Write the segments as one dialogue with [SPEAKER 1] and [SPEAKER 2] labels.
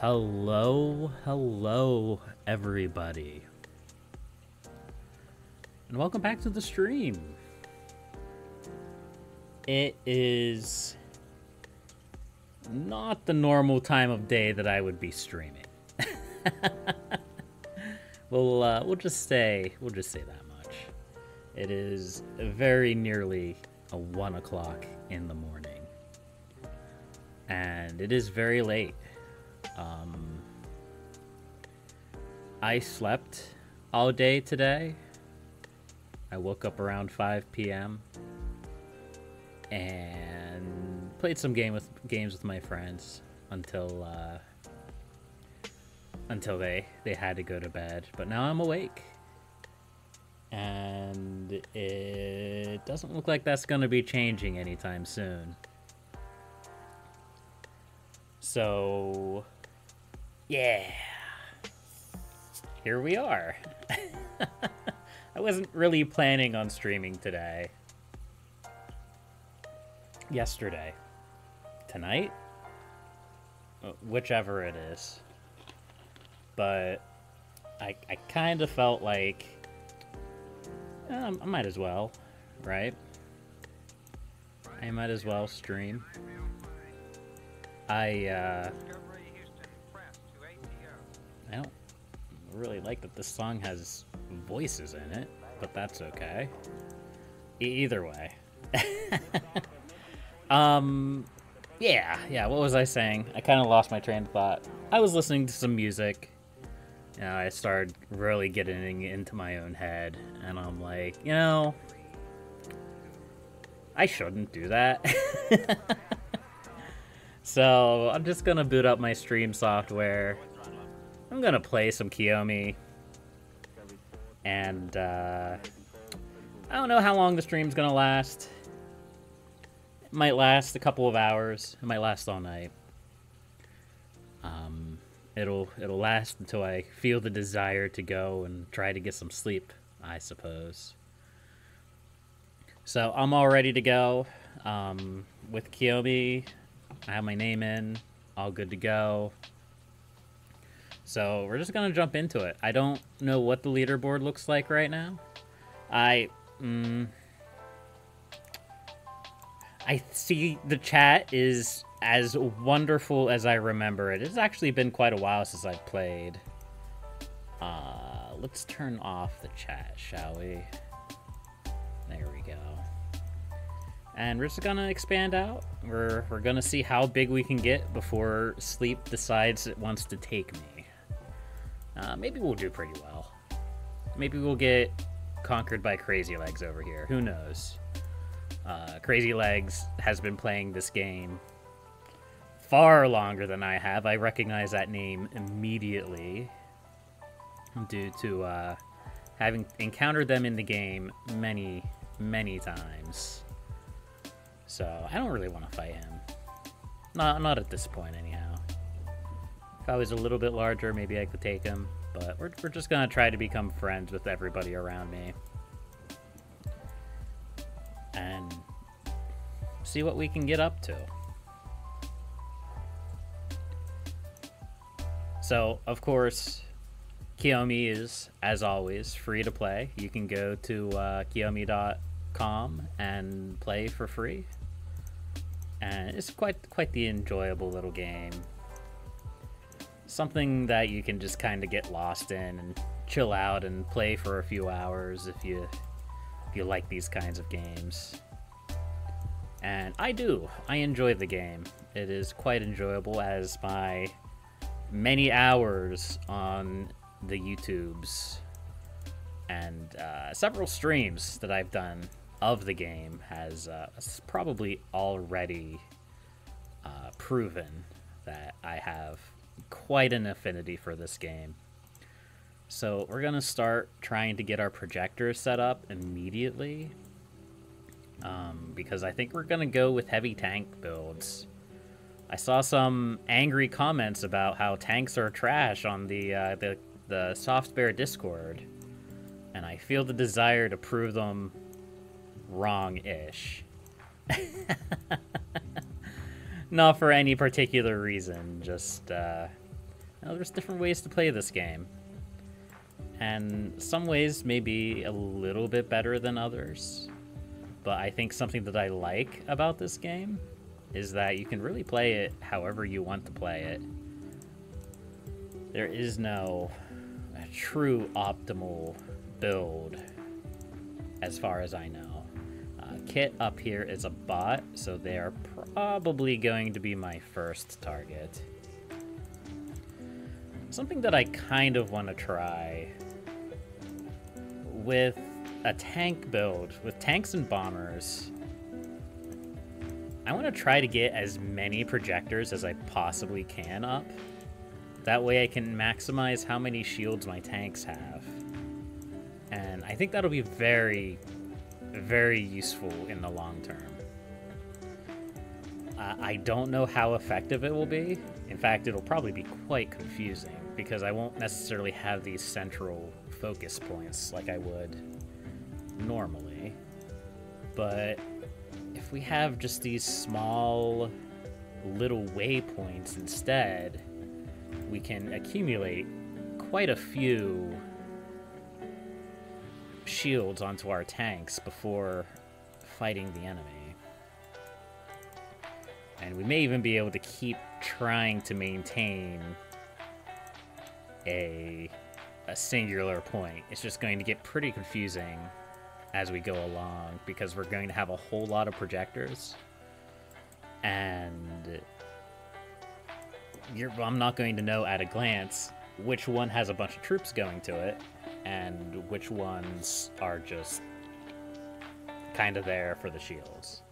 [SPEAKER 1] Hello, everybody. And welcome back to the stream. It is not the normal time of day that I would be streaming. We'll just say that much. It is very nearly 1 o'clock in the morning. And it is very late. I slept all day today. I woke up around 5 p.m. and played some games with my friends until they had to go to bed. But now I'm awake, and it doesn't look like that's gonna be changing anytime soon. So, yeah, here we are. I wasn't really planning on streaming today. Yesterday. Tonight? Whichever it is. But I kind of felt like I might as well, right? I might as well stream. I don't really like that this song has voices in it, but that's okay. Either way. Yeah, what was I saying? I kind of lost my train of thought. I was listening to some music. You know, I started really getting into my own head, and I'm like, you know, I shouldn't do that. So I'm just gonna boot up my stream software. I'm gonna play some Kiomet, and I don't know how long the stream's gonna last. It might last a couple of hours. It might last all night. It'll last until I feel the desire to go and try to get some sleep, I suppose. So I'm all ready to go. With Kiomet, I have my name in, all good to go. So we're just gonna jump into it. I don't know what the leaderboard looks like right now. I see the chat is as wonderful as I remember it. It's actually been quite a while since I've played. Let's turn off the chat, shall we? There we go. And we're just gonna expand out. We're gonna see how big we can get before sleep decides it wants to take me. Maybe we'll do pretty well. Maybe we'll get conquered by Crazy Legs over here. Who knows? Crazy Legs has been playing this game far longer than I have. I recognize that name immediately due to having encountered them in the game many, many times. So I don't really want to fight him. Not at this point, anyhow. If I was a little bit larger, maybe I could take him. But we're just gonna try to become friends with everybody around me. And see what we can get up to. So, of course, Kiomet is, as always, free to play. You can go to Kiomet.com and play for free. And it's quite the enjoyable little game. Something that you can just kind of get lost in and chill out and play for a few hours if you like these kinds of games. And I do. I enjoy the game. It is quite enjoyable, as my many hours on the YouTubes and several streams that I've done of the game has probably already proven that I have quite an affinity for this game. So we're gonna start trying to get our projectors set up immediately, because I think we're gonna go with heavy tank builds. I saw some angry comments about how tanks are trash on the Soft Bear Discord, and I feel the desire to prove them wrong-ish. Not for any particular reason, just Now, there's different ways to play this game. And some ways may be a little bit better than others. But I think something that I like about this game is that you can really play it however you want to play it. There is no true optimal build as far as I know. Kit up here is a bot, so they are probably going to be my first target. Something that I kind of want to try with a tank build, with tanks and bombers, I want to try to get as many projectors as I possibly can up. That way I can maximize how many shields my tanks have. And I think that'll be very, very useful in the long term. I don't know how effective it will be. In fact, it'll probably be quite confusing because I won't necessarily have these central focus points like I would normally. But if we have just these small little waypoints instead, we can accumulate quite a few shields onto our tanks before fighting the enemy. And we may even be able to keep trying to maintain a singular point. It's just going to get pretty confusing as we go along because we're going to have a whole lot of projectors. And I'm not going to know at a glance which one has a bunch of troops going to it and which ones are just kind of there for the shields.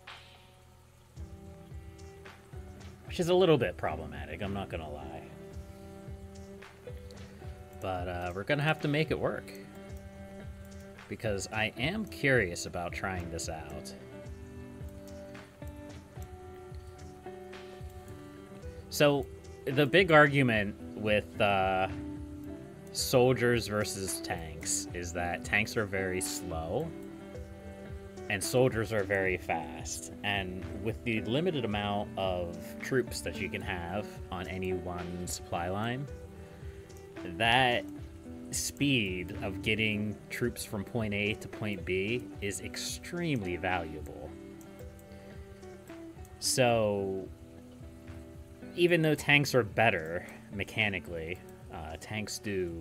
[SPEAKER 1] Which is a little bit problematic, I'm not gonna lie. But we're gonna have to make it work. Because I am curious about trying this out. So, the big argument with soldiers versus tanks is that tanks are very slow and soldiers are very fast. And with the limited amount of troops that you can have on any one supply line, that speed of getting troops from point A to point B is extremely valuable. So, even though tanks are better mechanically, tanks do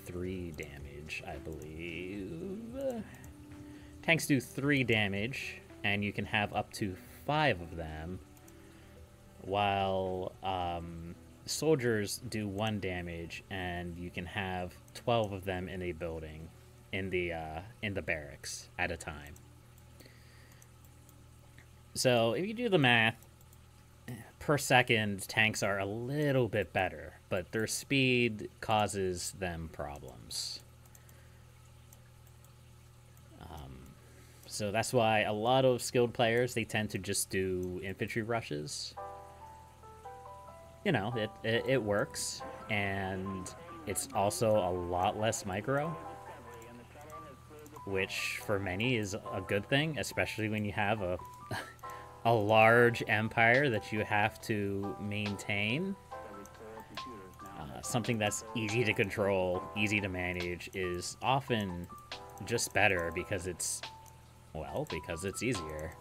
[SPEAKER 1] 3 damage, I believe. Tanks do 3 damage, and you can have up to 5 of them, while soldiers do 1 damage, and you can have 12 of them in a building, in the barracks at a time. So if you do the math, per second, tanks are a little bit better, but their speed causes them problems. So that's why a lot of skilled players, they tend to just do infantry rushes. You know, it works, and it's also a lot less micro, which for many is a good thing, especially when you have a large empire that you have to maintain. Something that's easy to control, easy to manage, is often just better because it's easier.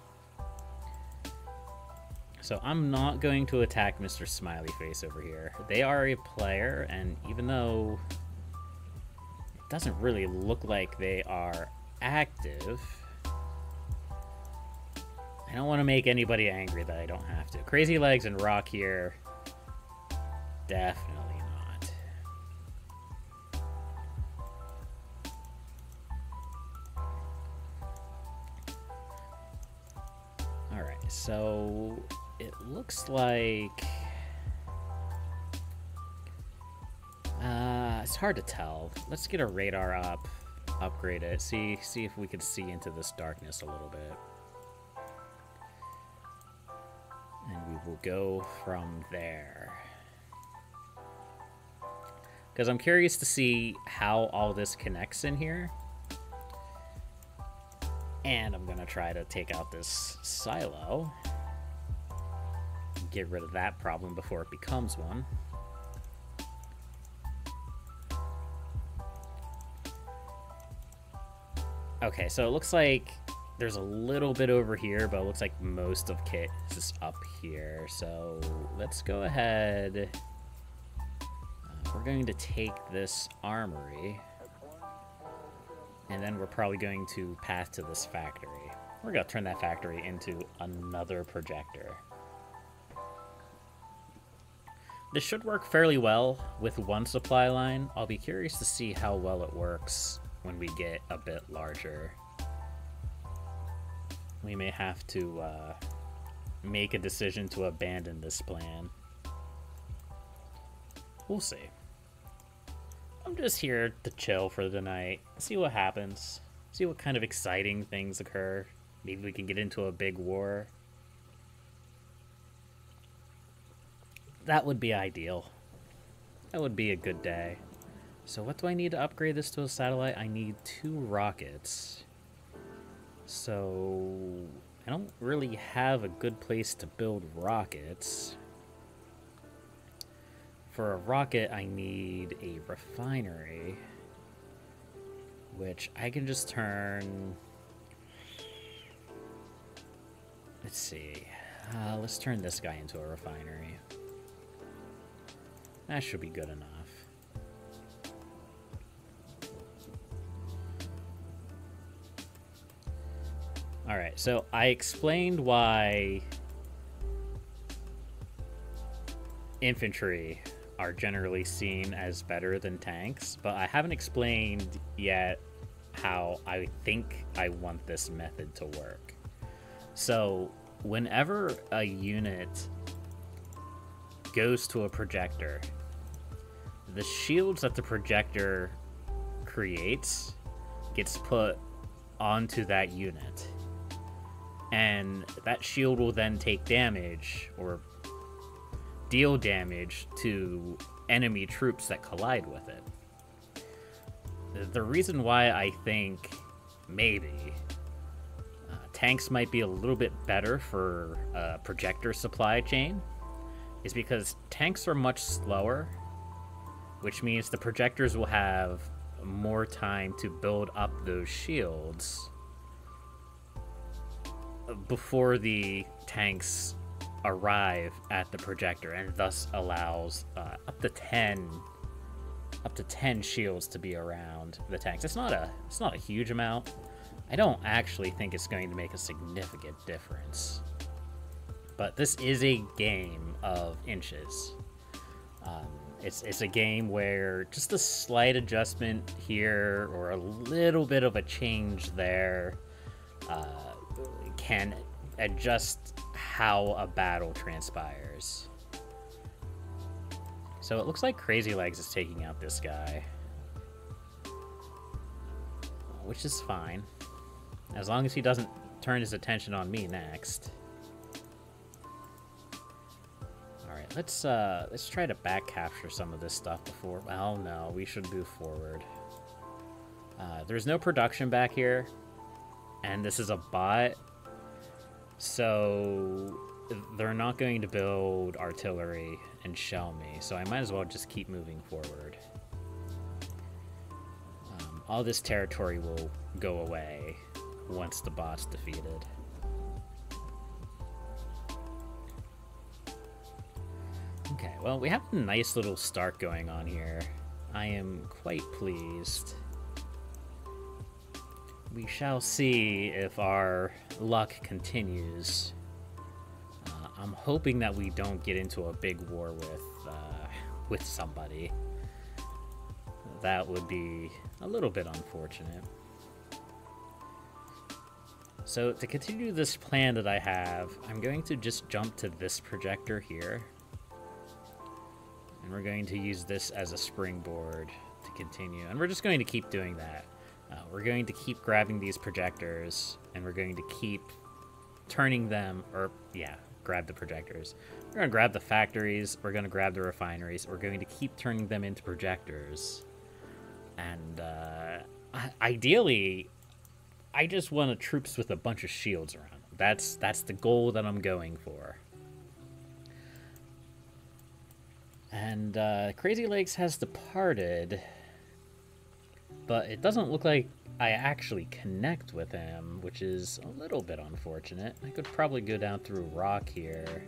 [SPEAKER 1] So I'm not going to attack Mr. Smiley Face over here. They are a player, and even though it doesn't really look like they are active, I don't want to make anybody angry that I don't have to. Crazy Legs and Rock here, definitely not. Alright, so it looks like it's hard to tell. Let's get a radar up, upgrade it, see if we can see into this darkness a little bit. And we will go from there. Because I'm curious to see how all this connects in here. And I'm going to try to take out this silo. Get rid of that problem before it becomes one. Okay, so it looks like there's a little bit over here, but it looks like most of Kit is just up here. So let's go ahead. We're going to take this armory, and then we're probably going to pass to this factory. We're going to turn that factory into another projector. This should work fairly well with one supply line. I'll be curious to see how well it works when we get a bit larger. We may have to make a decision to abandon this plan. We'll see. I'm just here to chill for the night, see what happens, see what kind of exciting things occur. Maybe we can get into a big war. That would be ideal. That would be a good day. So what do I need to upgrade this to a satellite? I need 2 rockets. So I don't really have a good place to build rockets. For a rocket, I need a refinery, which I can just turn... Let's see. Let's turn this guy into a refinery. That should be good enough. Alright, so I explained why infantry are generally seen as better than tanks, but I haven't explained yet how I think I want this method to work. So, whenever a unit goes to a projector, the shields that the projector creates gets put onto that unit. And that shield will then take damage or deal damage to enemy troops that collide with it. The reason why I think maybe tanks might be a little bit better for a projector supply chain is because tanks are much slower, which means the projectors will have more time to build up those shields before the tanks arrive at the projector, and thus allows up to 10 shields to be around the tanks. It's not a huge amount. I don't actually think it's going to make a significant difference. But this is a game of inches. It's a game where just a slight adjustment here or a little bit of a change there can adjust how a battle transpires. So it looks like Crazy Legs is taking out this guy, which is fine, as long as he doesn't turn his attention on me next. Alright, let's try to back capture some of this stuff before... Well, no, we should move forward. There's no production back here, and this is a bot, so they're not going to build artillery and shell me, so I might as well just keep moving forward. All this territory will go away once the bot's defeated. Okay, well, we have a nice little start going on here. I am quite pleased. We shall see if our luck continues. I'm hoping that we don't get into a big war with somebody. That would be a little bit unfortunate. So to continue this plan that I have, I'm going to just jump to this projector here. And we're going to use this as a springboard to continue. And we're just going to keep doing that. We're going to keep grabbing these projectors, and we're going to keep turning them, or yeah, grab the projectors. We're going to grab the factories, we're going to grab the refineries, we're going to keep turning them into projectors. And ideally, I just want troops with a bunch of shields around them. That's the goal that I'm going for. And Crazy Legs has departed, but it doesn't look like I actually connect with him, which is a little bit unfortunate. I could probably go down through rock here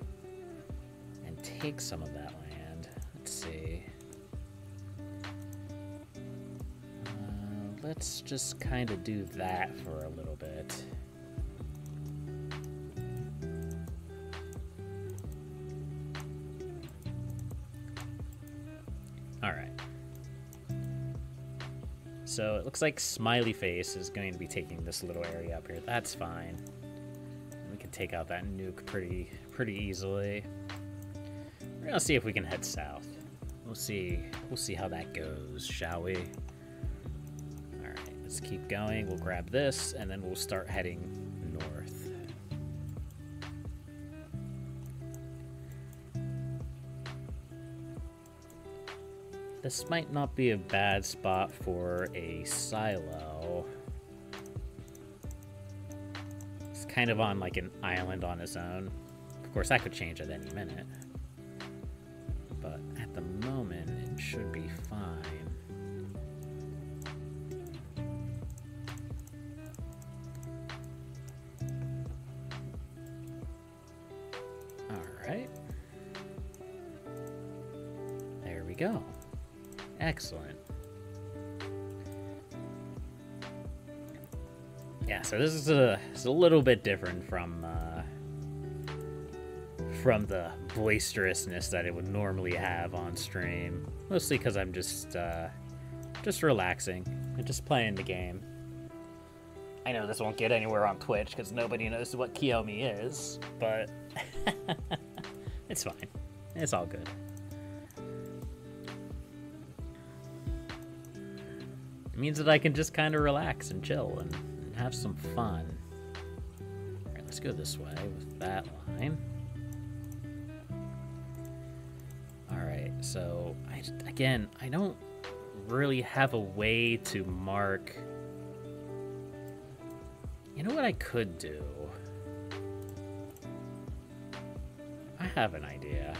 [SPEAKER 1] and take some of that land. Let's see. Let's just kind of do that for a little bit. Alright. So it looks like Smiley Face is going to be taking this little area up here. That's fine. We can take out that nuke pretty easily. We're gonna see if we can head south. We'll see how that goes, shall we? Alright, let's keep going. We'll grab this and then we'll start heading north. This might not be a bad spot for a silo. It's kind of on like an island on its own. Of course, that could change at any minute. But at the moment, it should be fine. Alright. There we go. Excellent. Yeah, so this is a little bit different from the boisterousness that it would normally have on stream. Mostly because I'm just relaxing and just playing the game. I know this won't get anywhere on Twitch because nobody knows what Kiomet is, but it's fine. It's all good. It means that I can just kind of relax and chill and have some fun. Alright, let's go this way with that line. Alright, so, I don't really have a way to mark... You know what I could do? I have an idea.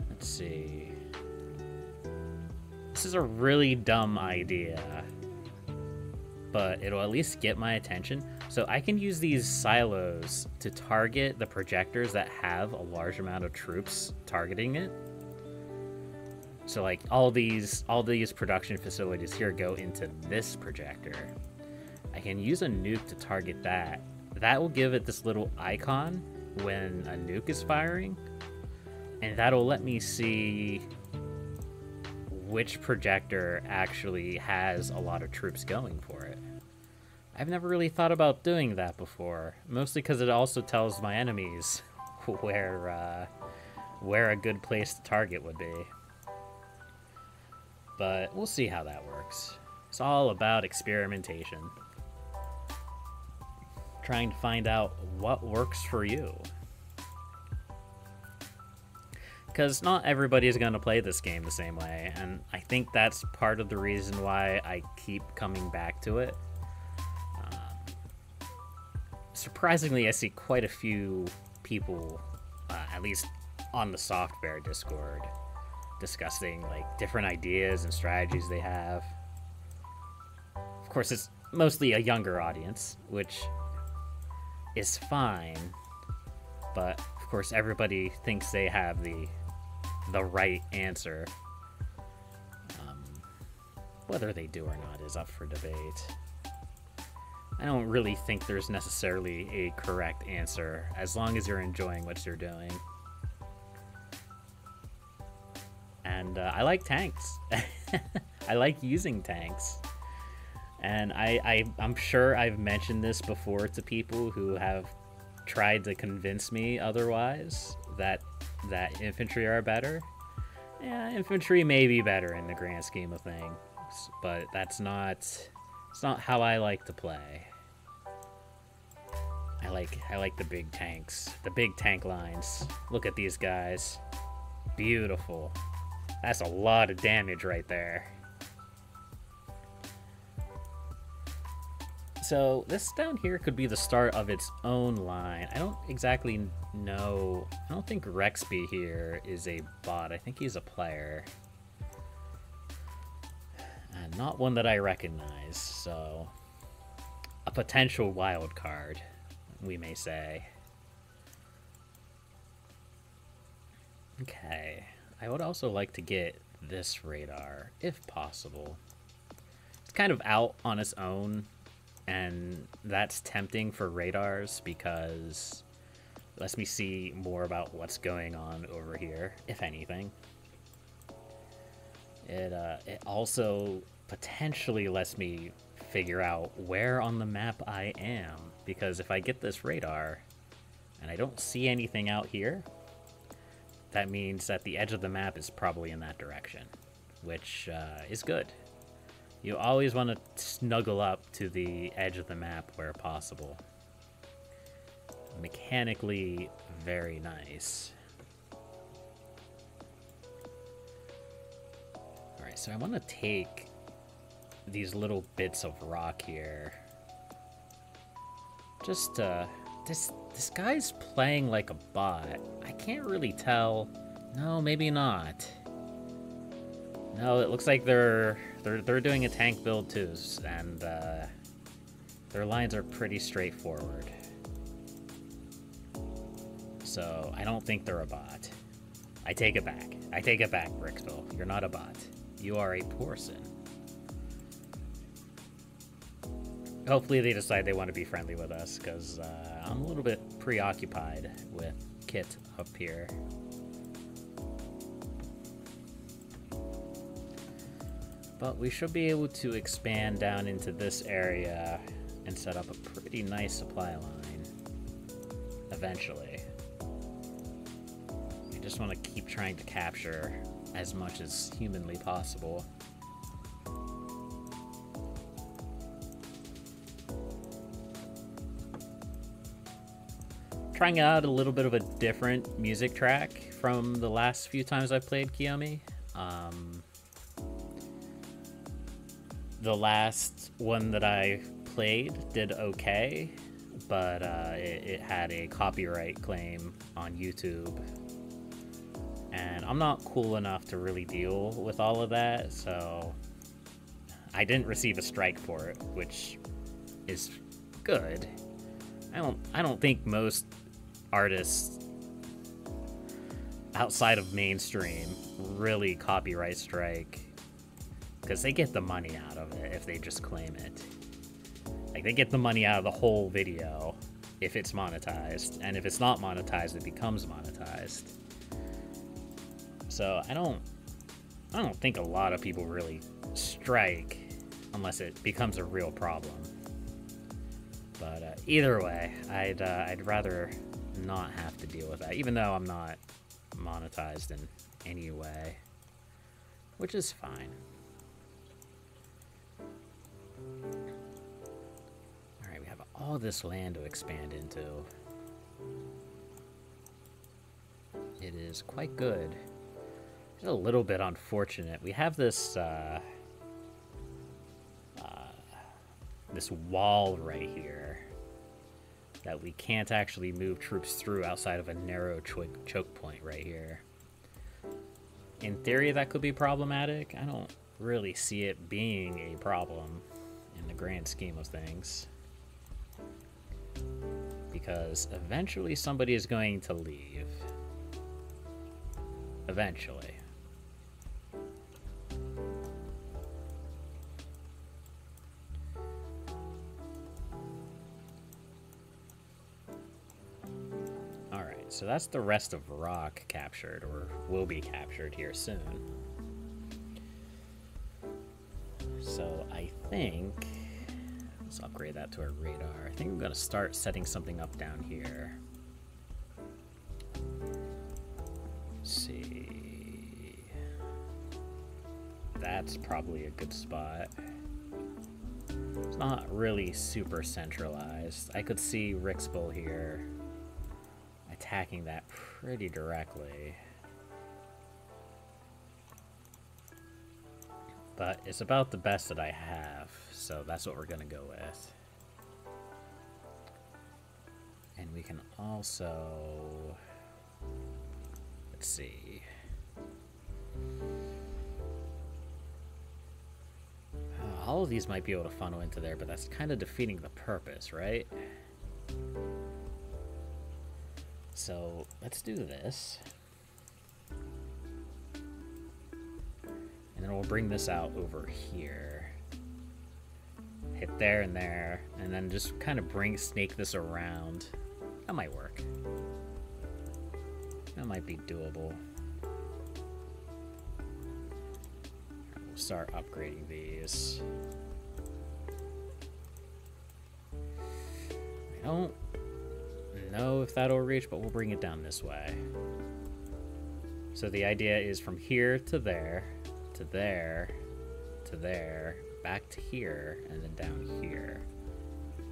[SPEAKER 1] Let's see... This is a really dumb idea, but it'll at least get my attention. So I can use these silos to target the projectors that have a large amount of troops targeting it. So like all these production facilities here go into this projector. I can use a nuke to target that. That will give it this little icon when a nuke is firing, and that'll let me see which projector actually has a lot of troops going for it. I've never really thought about doing that before, mostly because it also tells my enemies where a good place to target would be. But we'll see how that works. It's all about experimentation. Trying to find out what works for you. Because not everybody is going to play this game the same way, and I think that's part of the reason why I keep coming back to it. Surprisingly, I see quite a few people, at least on the software Discord, discussing like different ideas and strategies they have. Of course, it's mostly a younger audience, which is fine, but of course everybody thinks they have the right answer. Whether they do or not is up for debate. I don't really think there's necessarily a correct answer, as long as you're enjoying what you're doing. And I like tanks. I like using tanks. And I'm sure I've mentioned this before to people who have tried to convince me otherwise, that infantry are better. Yeah, infantry may be better in the grand scheme of things, but it's not how I like to play. I like the big tanks, the big tank lines. Look at these guys. Beautiful. That's a lot of damage right there. So this down here could be the start of its own line. I don't exactly know. I don't think Rexby here is a bot. I think he's a player. and not one that I recognize, so a potential wild card, we may say. Okay, I would also like to get this radar, if possible. It's kind of out on its own, and that's tempting for radars because it lets me see more about what's going on over here, if anything. It also potentially lets me figure out where on the map I am, because if I get this radar and I don't see anything out here, that means that the edge of the map is probably in that direction, which is good. You always want to snuggle up to the edge of the map where possible. Mechanically, very nice. Alright, so I want to take these little bits of rock here. Just, this guy's playing like a bot. I can't really tell. No, maybe not. No, it looks like they're doing a tank build too, and their lines are pretty straightforward. So I don't think they're a bot. I take it back. I take it back, Bricksville. You're not a bot. You are a person. Hopefully they decide they want to be friendly with us, because I'm a little bit preoccupied with Kit up here. But we should be able to expand down into this area and set up a pretty nice supply line eventually. We just want to keep trying to capture as much as humanly possible. Trying out a little bit of a different music track from the last few times I've played Kiomet. The last one that I played did okay, but it had a copyright claim on YouTube. And I'm not cool enough to really deal with all of that, so I didn't receive a strike for it, which is good. I don't think most artists outside of mainstream really copyright strike, because they get the money out of it if they just claim it. Like, they get the money out of the whole video if it's monetized, and if it's not monetized, it becomes monetized. So I don't think a lot of people really strike unless it becomes a real problem. But either way, I'd rather not have to deal with that, even though I'm not monetized in any way, which is fine. Alright, we have all this land to expand into. It is quite good. It's a little bit unfortunate. We have this this wall right here that we can't actually move troops through outside of a narrow choke point right here. In theory, that could be problematic. I don't really see it being a problem in the grand scheme of things, because eventually somebody is going to leave. Eventually. So that's the rest of rock captured, or will be captured here soon. So I think, let's upgrade that to our radar. I think I'm going to start setting something up down here. Let's see. That's probably a good spot. It's not really super centralized. I could see Ricksville here attacking that pretty directly. But it's about the best that I have, so that's what we're gonna go with. And we can also, let's see. all of these might be able to funnel into there, but that's kind of defeating the purpose, right? So let's do this. And then we'll bring this out over here. Hit there and there, and then just kind of snake this around. That might work. That might be doable. We'll start upgrading these. I don't know if that'll reach, but we'll bring it down this way. So the idea is from here to there, to there, to there, back to here, and then down here.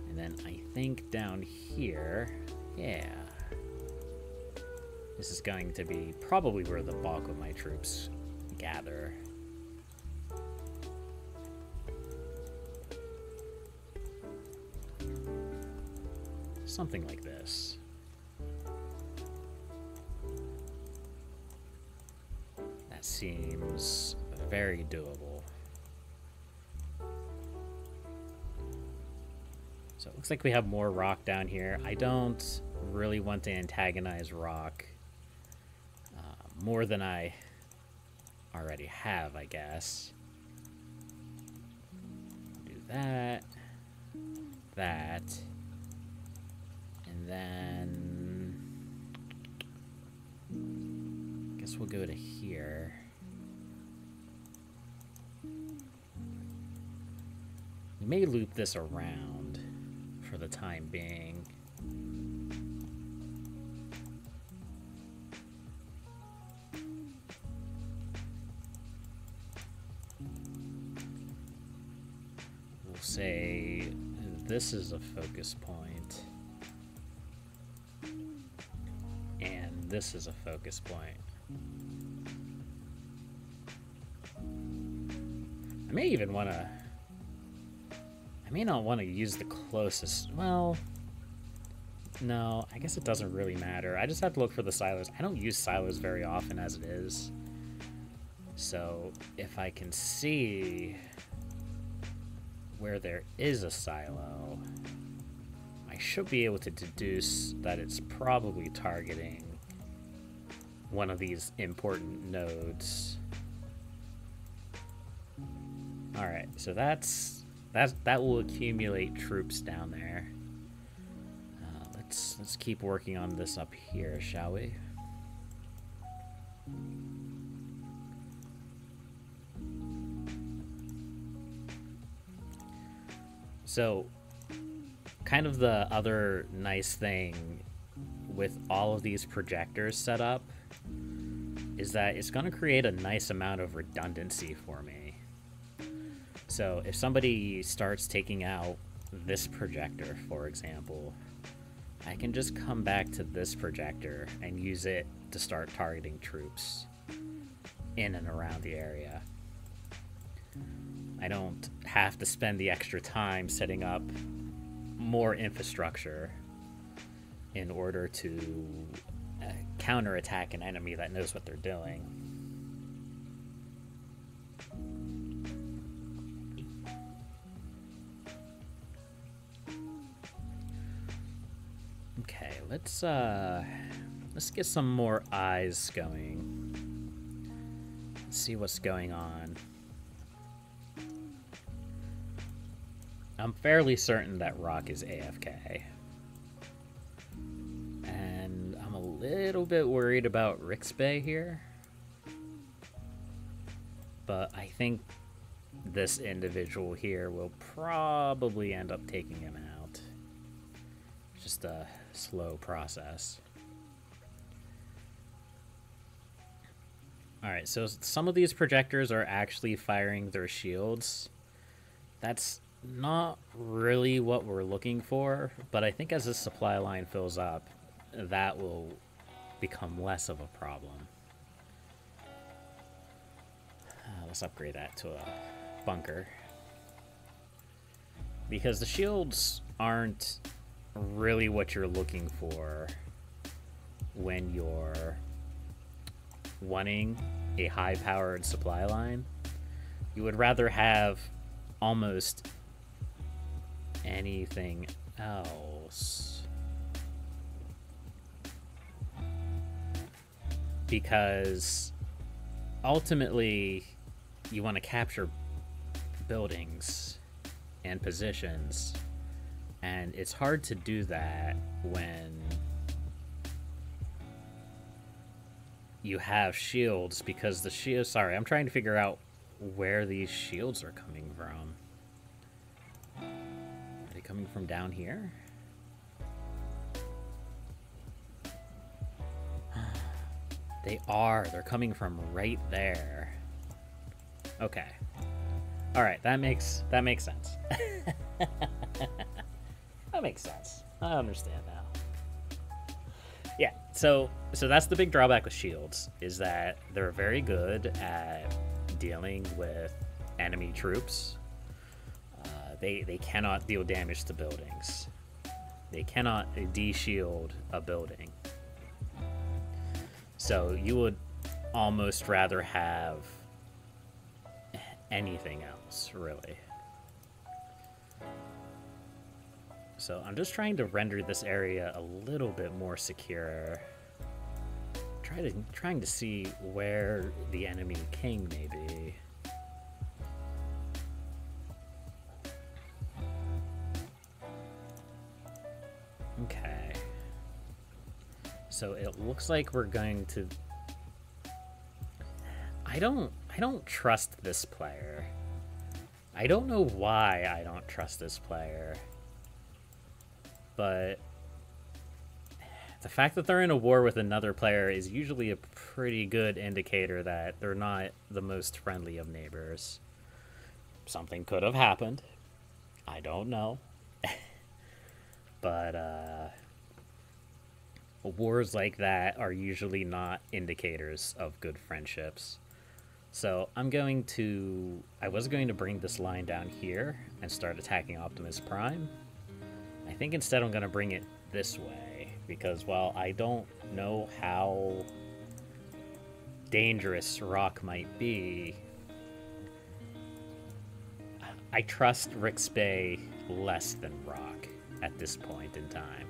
[SPEAKER 1] And then I think down here, yeah. This is going to be probably where the bulk of my troops gather. Something like this. That seems very doable. So it looks like we have more rock down here. I don't really want to antagonize rock more than I already have, I guess. Do that, that, and then I guess we'll go to here. We may loop this around for the time being. We'll say this is a focus point, and this is a focus point. I may even want to... I may not want to use the closest... Well, no, I guess it doesn't really matter. I just have to look for the silos. I don't use silos very often as it is. So if I can see where there is a silo, I should be able to deduce that it's probably targeting one of these important nodes. Alright, so that will accumulate troops down there. Let's keep working on this up here, shall we? So, kind of the other nice thing with all of these projectors set up is that it's going to create a nice amount of redundancy for me. So if somebody starts taking out this projector, for example, I can just come back to this projector and use it to start targeting troops in and around the area. I don't have to spend the extra time setting up more infrastructure in order to counterattack an enemy that knows what they're doing. Okay, let's get some more eyes going. Let's see what's going on. I'm fairly certain that Rock is AFK. And I'm a little bit worried about Rick's Bay here. But I think this individual here will probably end up taking him out. Just a slow process. Alright, so some of these projectors are actually firing their shields. That's not really what we're looking for, but I think as this supply line fills up, that will become less of a problem. Let's upgrade that to a bunker. Because the shields aren't really what you're looking for when you're wanting a high-powered supply line. You would rather have almost anything else. Because ultimately, you want to capture buildings and positions, and it's hard to do that when you have shields, because the shields... Sorry, I'm trying to figure out where these shields are coming from. Are they coming from down here? They are. They're coming from right there. Okay. All right, that makes sense. That makes sense. I understand now. Yeah, so that's the big drawback with shields, is that they're very good at dealing with enemy troops. They cannot deal damage to buildings. They cannot de-shield a building. So you would almost rather have anything else, really. So I'm just trying to render this area a little bit more secure. Trying to see where the enemy king may be. Okay. So it looks like we're going to... I don't trust this player. I don't know why I don't trust this player. But the fact that they're in a war with another player is usually a pretty good indicator that they're not the most friendly of neighbors. Something could have happened. I don't know. But wars like that are usually not indicators of good friendships. So I was going to bring this line down here and start attacking Optimus Prime. I think instead I'm going to bring it this way, because while I don't know how dangerous Rock might be, I trust Rick's Bay less than Rock at this point in time.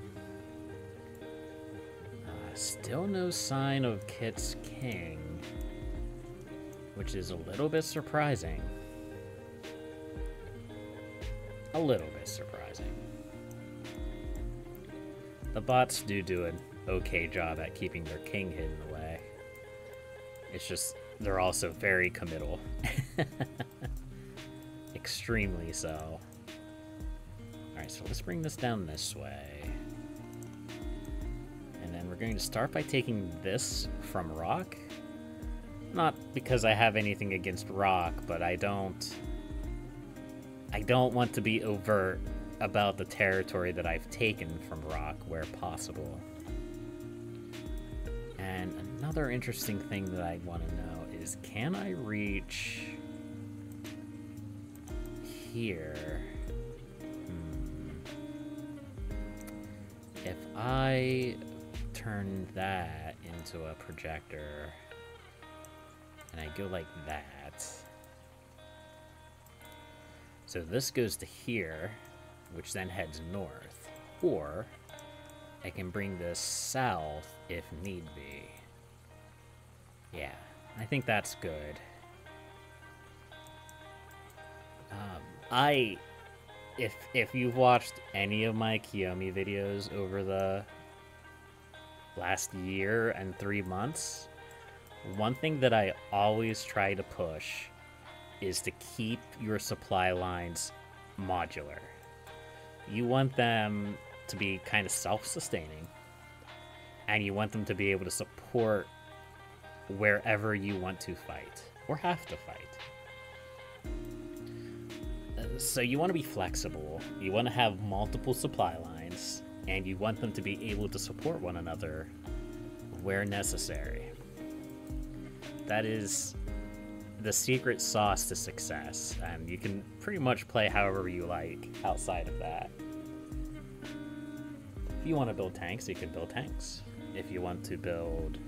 [SPEAKER 1] Still no sign of Kit's king, which is a little bit surprising. A little bit surprising. The bots do an okay job at keeping their king hidden away. It's just, they're also very committal. Extremely so. Alright, so let's bring this down this way. And then we're going to start by taking this from Rock. Not because I have anything against Rock, but I don't want to be overt about the territory that I've taken from Rock where possible. And another interesting thing that I want to know is, can I reach here? If I turn that into a projector and I go like that, so this goes to here, which then heads north, or I can bring this south if need be. Yeah, I think that's good. If you've watched any of my Kiomet videos over the last year and 3 months, one thing that I always try to push is to keep your supply lines modular. You want them to be kind of self-sustaining, and you want them to be able to support wherever you want to fight, or have to fight. So you want to be flexible, you want to have multiple supply lines, and you want them to be able to support one another where necessary. That is the secret sauce to success, and you can pretty much play however you like outside of that. If you want to build tanks, you can build tanks. If you want to build,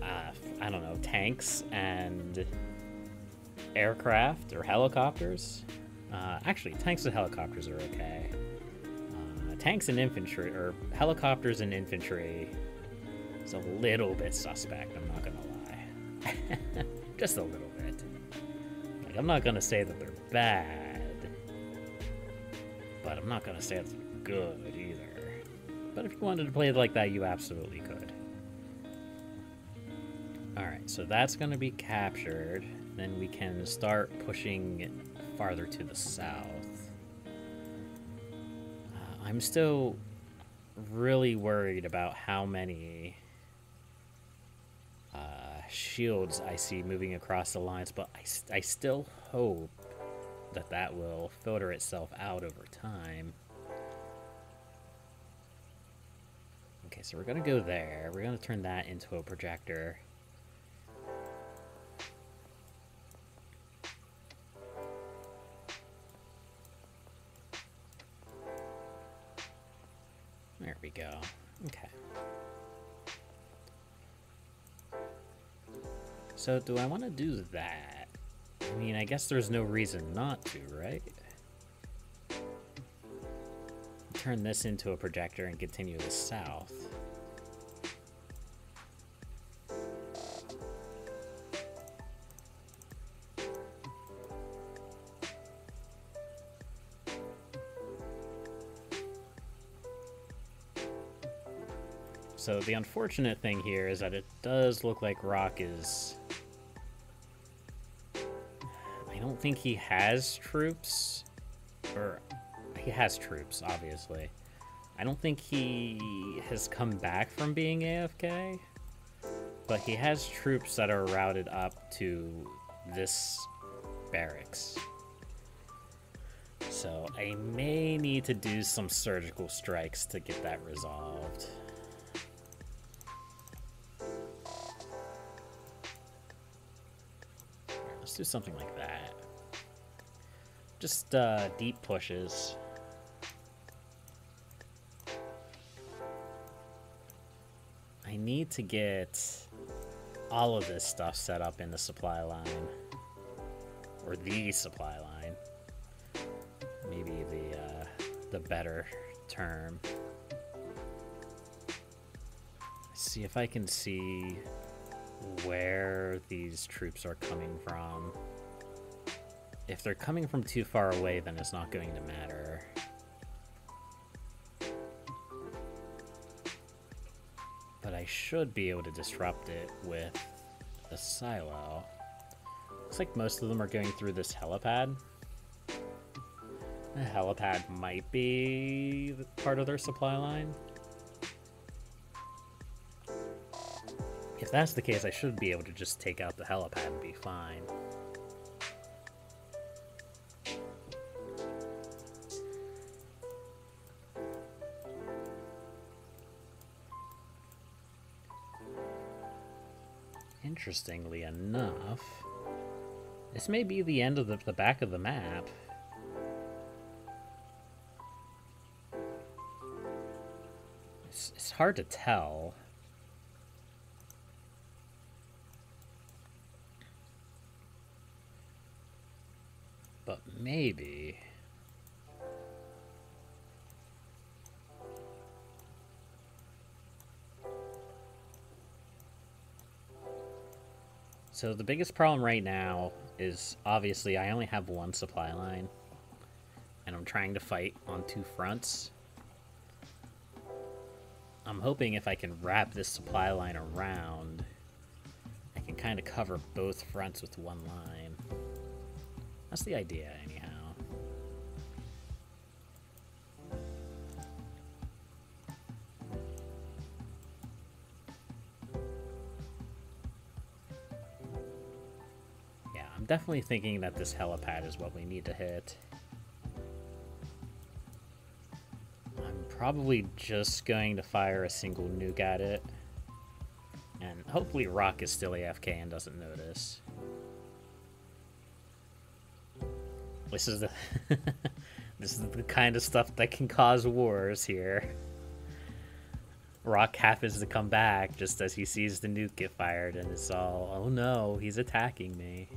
[SPEAKER 1] I don't know, tanks and aircraft or helicopters. Actually, tanks and helicopters are okay. Tanks and infantry, or helicopters and infantry, is a little bit suspect, I'm not gonna lie. Just a little bit. Like, I'm not gonna say that they're bad, but I'm not gonna say it's good either. But if you wanted to play it like that, you absolutely could. Alright, so that's gonna be captured. Then we can start pushing farther to the south. I'm still really worried about how many shields I see moving across the lines, but I still hope that that will filter itself out over time. Okay, so we're going to go there. We're going to turn that into a projector. There we go. Okay. So do I want to do that? I mean, I guess there's no reason not to, right? Turn this into a projector and continue to south. So the unfortunate thing here is that it does look like Rock is... I don't think he has troops. Or, he has troops, obviously. I don't think he has come back from being AFK. But he has troops that are routed up to this barracks. So I may need to do some surgical strikes to get that resolved. Let's do something like that. Just deep pushes. I need to get all of this stuff set up in the supply line. Or the supply line. Maybe the better term. See if I can see where these troops are coming from. If they're coming from too far away, then it's not going to matter. But I should be able to disrupt it with the silo. Looks like most of them are going through this helipad. The helipad might be part of their supply line. If that's the case, I should be able to just take out the helipad and be fine. Interestingly enough, this may be the end of the back of the map. It's hard to tell. But maybe... So the biggest problem right now is, obviously, I only have one supply line. And I'm trying to fight on two fronts. I'm hoping if I can wrap this supply line around, I can kind of cover both fronts with one line. That's the idea, anyhow. Yeah, I'm definitely thinking that this helipad is what we need to hit. I'm probably just going to fire a single nuke at it. And hopefully Rock is still AFK and doesn't notice. This is the this is the kind of stuff that can cause wars here. Rock happens to come back just as he sees the nuke get fired, and it's all, oh no, he's attacking me.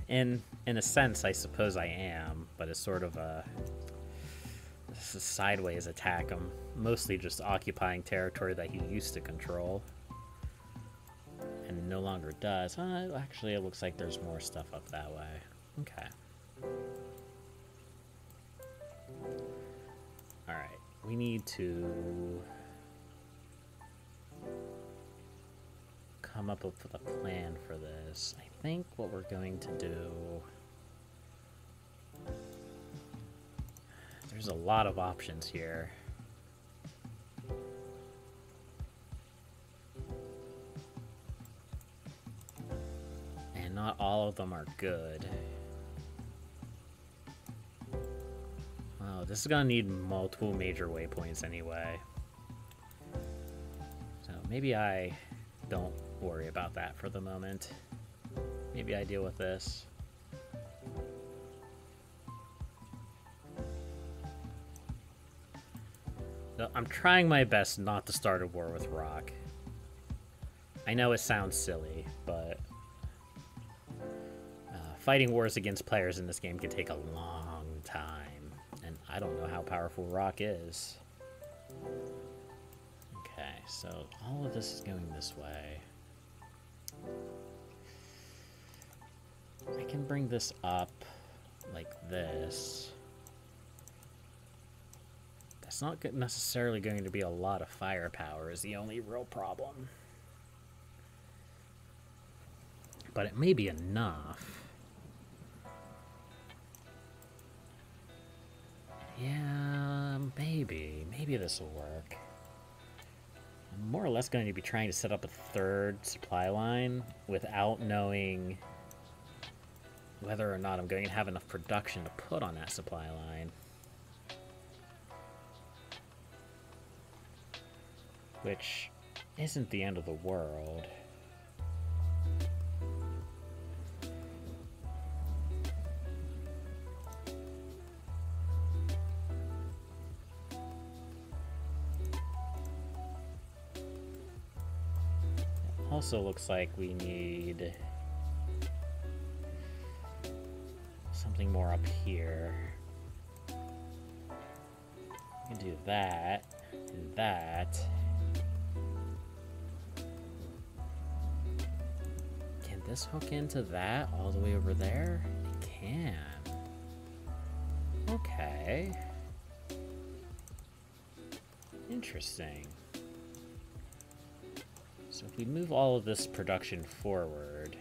[SPEAKER 1] In a sense, I suppose I am, but it's sort of a sideways attack. I'm mostly just occupying territory that he used to control and no longer does. Actually, it looks like there's more stuff up that way. Okay. Alright, we need to come up with a plan for this. I think what we're going to do... There's a lot of options here. And not all of them are good. Oh, this is gonna need multiple major waypoints anyway. So maybe I don't worry about that for the moment. Maybe I deal with this. So I'm trying my best not to start a war with rock. I know it sounds silly, but fighting wars against players in this game can take a long time, and I don't know how powerful rock is. Okay, so all of this is going this way. I can bring this up like this. That's not necessarily going to be a lot of firepower is the only real problem. But it may be enough. Yeah, maybe. Maybe this will work. I'm more or less going to be trying to set up a third supply line without knowing whether or not I'm going to have enough production to put on that supply line. Which isn't the end of the world. It also looks like we need something more up here. We can do that and that. Can this hook into that all the way over there? It can. Okay. Interesting. So if we move all of this production forward,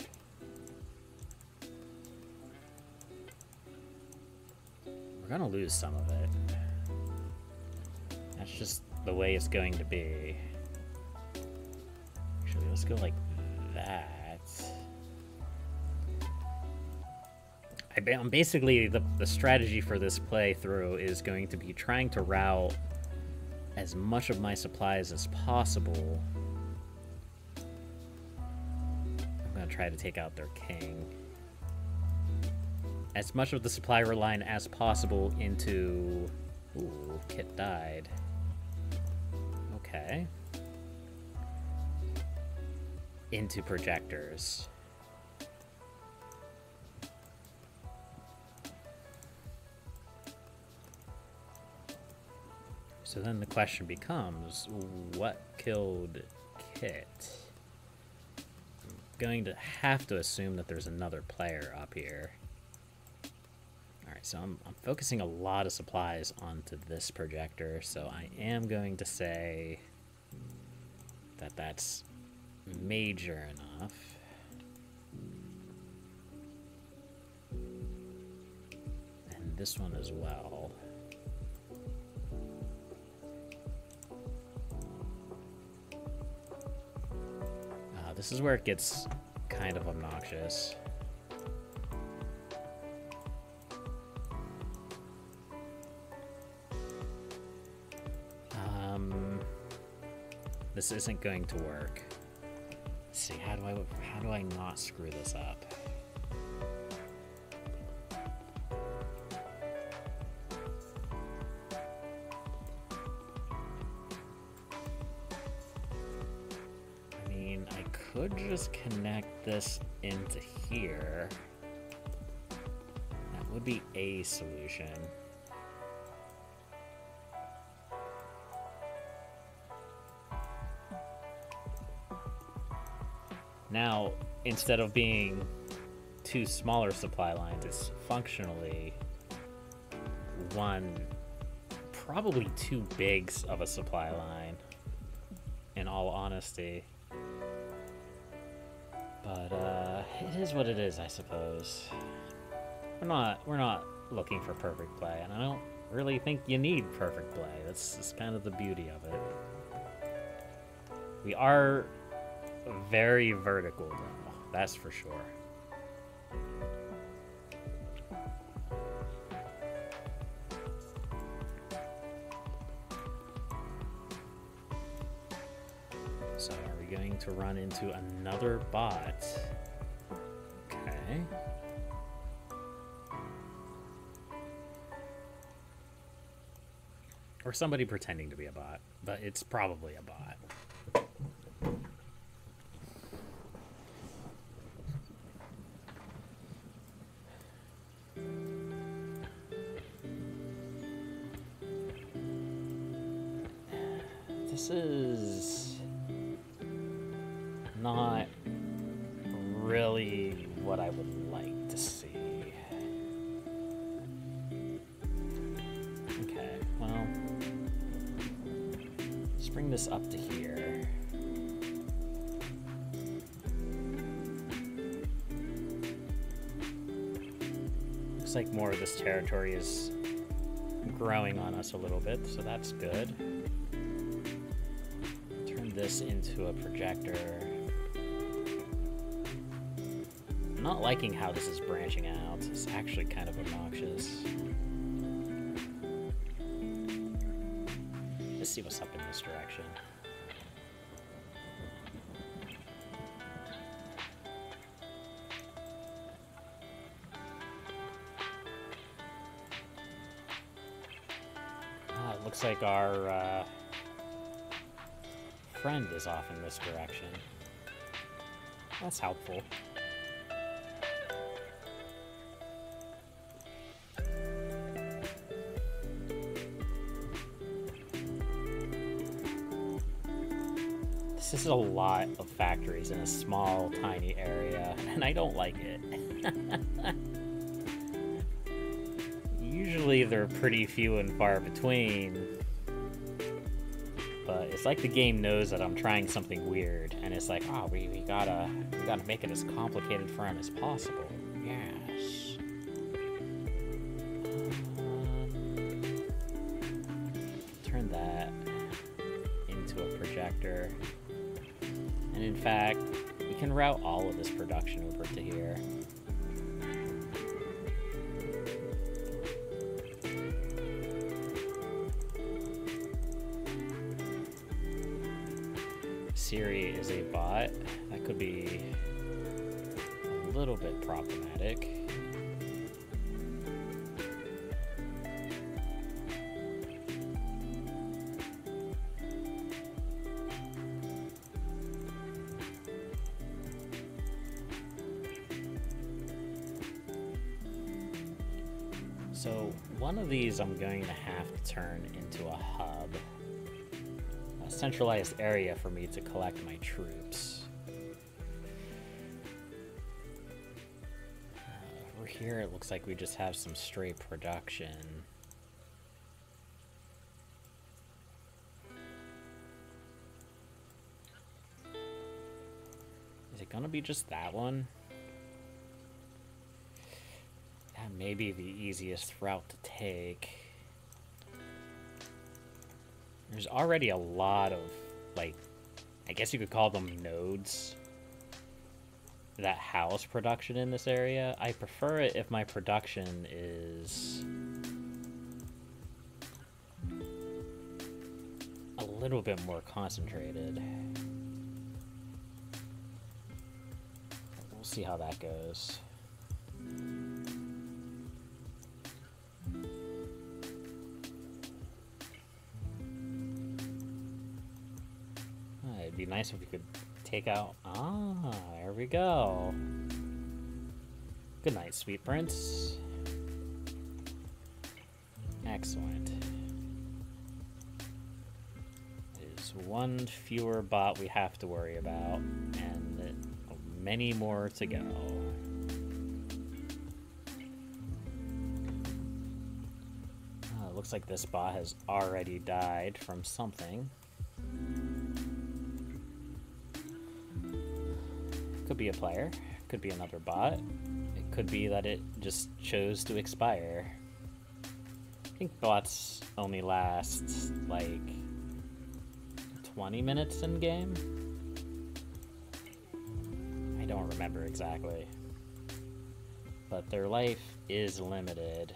[SPEAKER 1] we're gonna lose some of it. That's just the way it's going to be. Actually, let's go like that. Basically, the strategy for this playthrough is going to be trying to route as much of my supplies as possible. I'm going to try to take out their king. As much of the supply line as possible into... Ooh, Kit died. Okay. Into projectors. So then the question becomes, what killed Kit? I'm going to have to assume that there's another player up here. Alright, so I'm focusing a lot of supplies onto this projector, so I am going to say that that's major enough. And this one as well. This is where it gets kind of obnoxious. This isn't going to work. Let's see, how do I not screw this up? I mean, I could just connect this into here. would be a solution. Now, instead of being two smaller supply lines, it's functionally one, probably too big of a supply line, in all honesty. But it is what it is, I suppose. We're not looking for perfect play, and I don't really think you need perfect play. That's kind of the beauty of it. We are very vertical, though. That's for sure. So are we going to run into another bot? Okay. Or somebody pretending to be a bot, but it's probably a bot. This is not really what I would like to see. Okay, well, let's bring this up to here. Looks like more of this territory is growing on us a little bit, so that's good. This into a projector. I'm not liking how this is branching out. It's actually kind of obnoxious. Let's see what's up in this direction. It looks like our friend is off in this direction. That's helpful. This is a lot of factories in a small, tiny area, and I don't like it. Usually they're pretty few and far between. But it's like the game knows that I'm trying something weird, and it's like, oh, we gotta make it as complicated for him as possible. Yes. Turn that into a projector, and in fact, we can route all of this production over to here. Siri is a bot. That could be a little bit problematic. So one of these I'm going to have to turn into a hub. Centralized area for me to collect my troops. Over here it looks like we just have some straight production. Is it gonna be just that one? That may be the easiest route to take. There's already a lot of, like, I guess you could call them nodes that house production in this area. I prefer it if my production is a little bit more concentrated. We'll see how that goes. It'd be nice if we could take out... Ah, there we go. Good night, sweet prince. Excellent. There's one fewer bot we have to worry about, and many more to go. Looks like this bot has already died from something. Could be a player, could be another bot. It could be that it just chose to expire. I think bots only last like 20 minutes in game. I don't remember exactly, but their life is limited.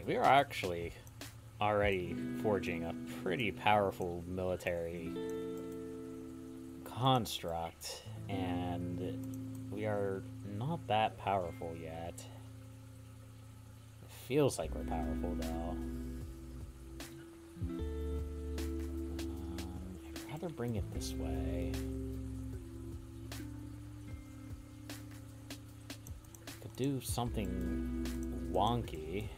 [SPEAKER 1] We are actually already forging a pretty powerful military construct, and we are not that powerful yet. It feels like we're powerful, though. I'd rather bring it this way. Could do something wonky.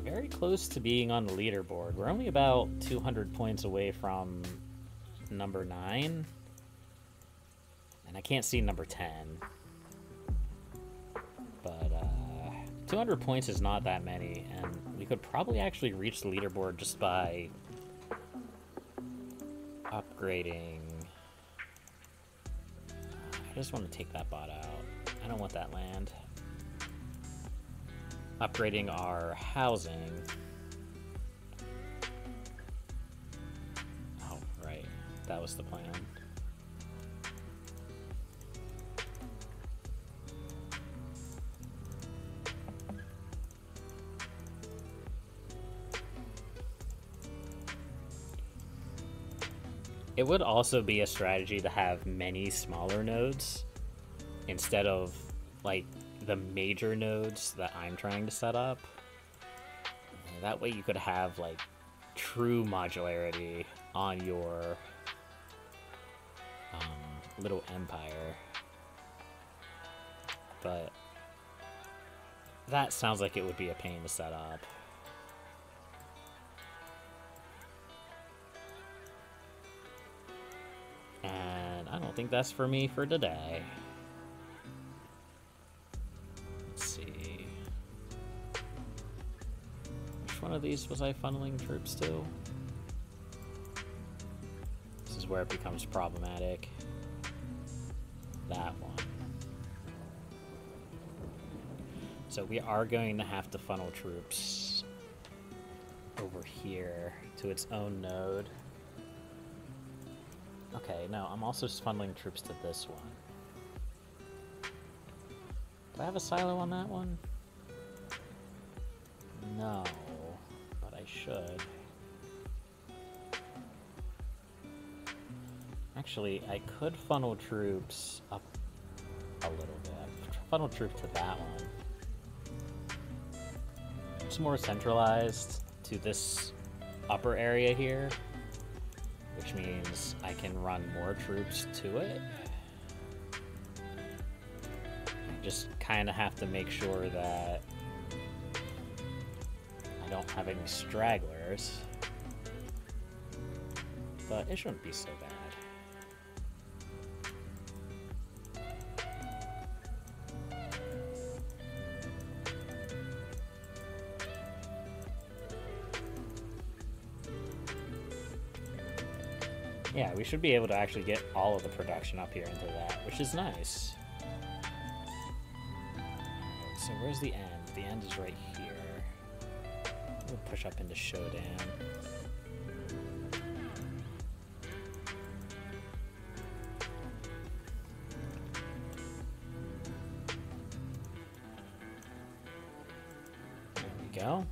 [SPEAKER 1] Very close to being on the leaderboard. We're only about 200 points away from number 9, and I can't see number 10, but 200 points is not that many, and we could probably actually reach the leaderboard just by upgrading. I just want to take that bot out. I don't want that land. Upgrading our housing. Oh, right. That was the plan. It would also be a strategy to have many smaller nodes instead of, like, the major nodes that I'm trying to set up. That way you could have like true modularity on your little empire. But that sounds like it would be a pain to set up. And I don't think that's for me for today. One of these was I funneling troops to? This is where it becomes problematic. That one. So we are going to have to funnel troops over here to its own node. Okay, no, I'm also funneling troops to this one. Do I have a silo on that one? No. I should. Actually, I could funnel troops up a little bit. Funnel troops to that one. It's more centralized to this upper area here, which means I can run more troops to it. I just kind of have to make sure that don't have any stragglers, but it shouldn't be so bad. Yeah, we should be able to actually get all of the production up here into that, which is nice. So where's the end? The end is right here. We'll push up into Showdown. go.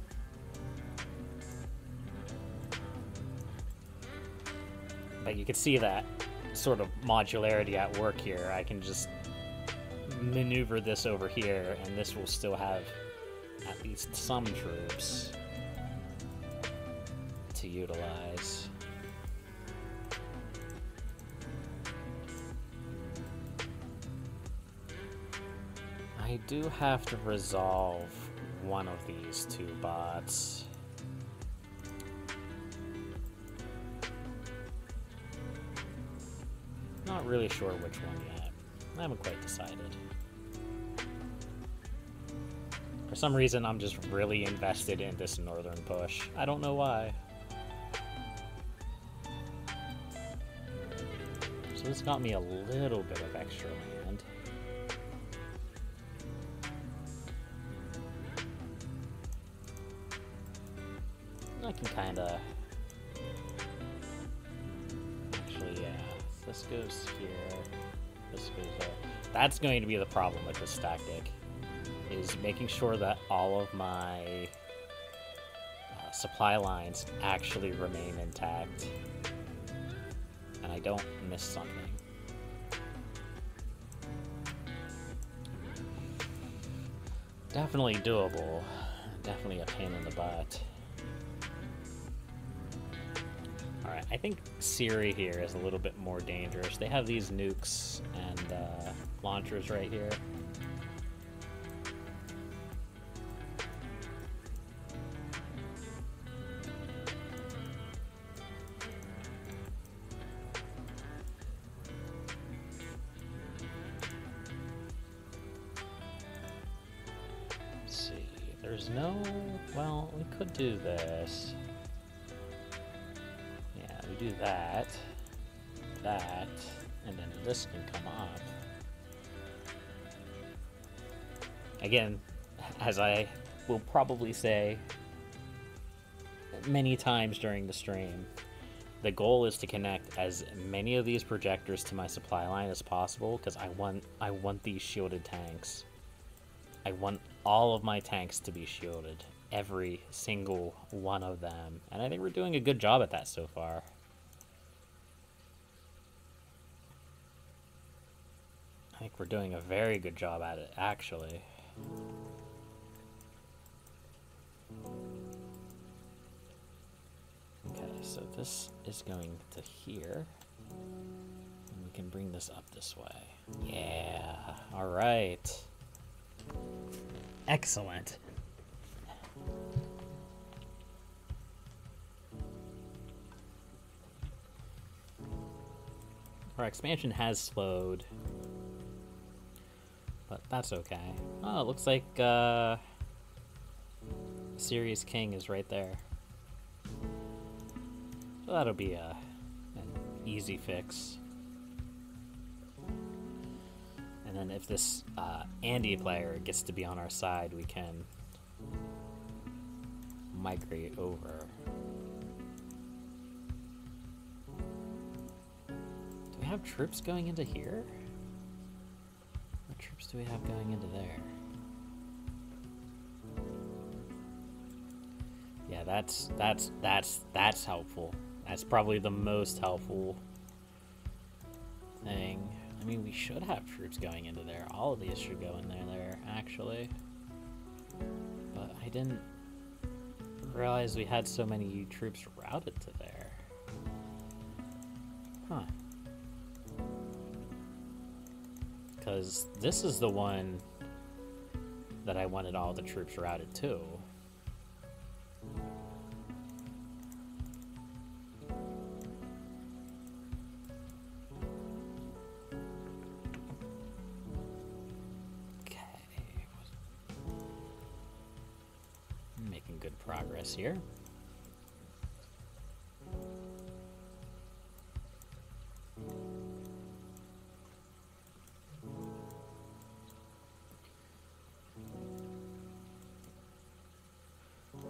[SPEAKER 1] But you can see that sort of modularity at work here. I can just maneuver this over here, and this will still have at least some troops to utilize. I do have to resolve one of these two bots. Not really sure which one yet. I haven't quite decided. For some reason, I'm just really invested in this northern push. I don't know why. So this got me a little bit of extra land. I can kind of... Actually, yeah. This goes here. This goes there. That's going to be the problem with this tactic, is making sure that all of my supply lines actually remain intact, and I don't miss something. Definitely doable. Definitely a pain in the butt. Alright, I think Syria here is a little bit more dangerous. They have these nukes and launchers right here. Let's see, there's no... Well, we could do this. Do that, and then this can come up. Again, as I will probably say many times during the stream, the goal is to connect as many of these projectors to my supply line as possible, because I want these shielded tanks. I want all of my tanks to be shielded, every single one of them, and I think we're doing a good job at that so far. I think we're doing a very good job at it, actually. Okay, so this is going to here. And we can bring this up this way. Yeah, alright. Excellent. Our expansion has slowed. But that's okay. Oh, it looks like Sirius King is right there. So that'll be an easy fix. And then if this Andy player gets to be on our side, we can migrate over. Do we have troops going into here? What troops do we have going into there? Yeah, that's helpful. That's probably the most helpful thing. I mean, we should have troops going into there. All of these should go in there, actually. But I didn't realize we had so many troops routed to there. Huh. Because this is the one that I wanted all the troops routed to. Okay. Making good progress here.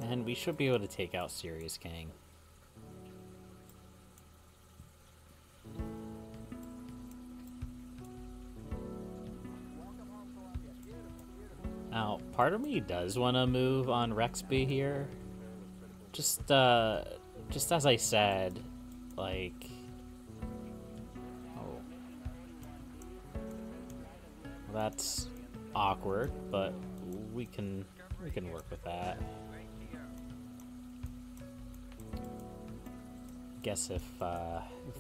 [SPEAKER 1] And we should be able to take out Sirius King. Now, part of me does want to move on Rexby here. Just as I said, like, oh, well, that's awkward, but we can work with that. Guess if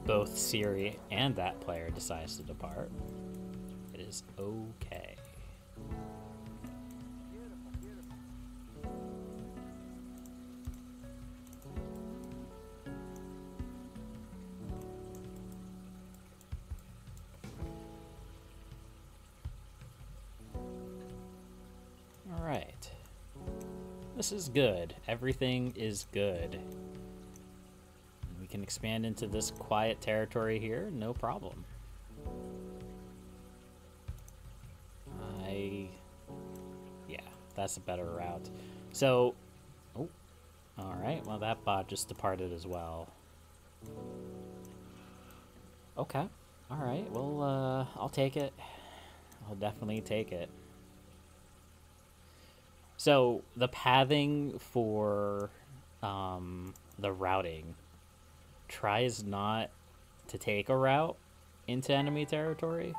[SPEAKER 1] both Siri and that player decides to depart, it is okay. All right. This is good. Everything is good. We can expand into this quiet territory here, no problem. Yeah, that's a better route. So, oh, all right. Well, that bot just departed as well. Okay. All right. Well, I'll take it. I'll definitely take it. So the pathing for the routing tries not to take a route into enemy territory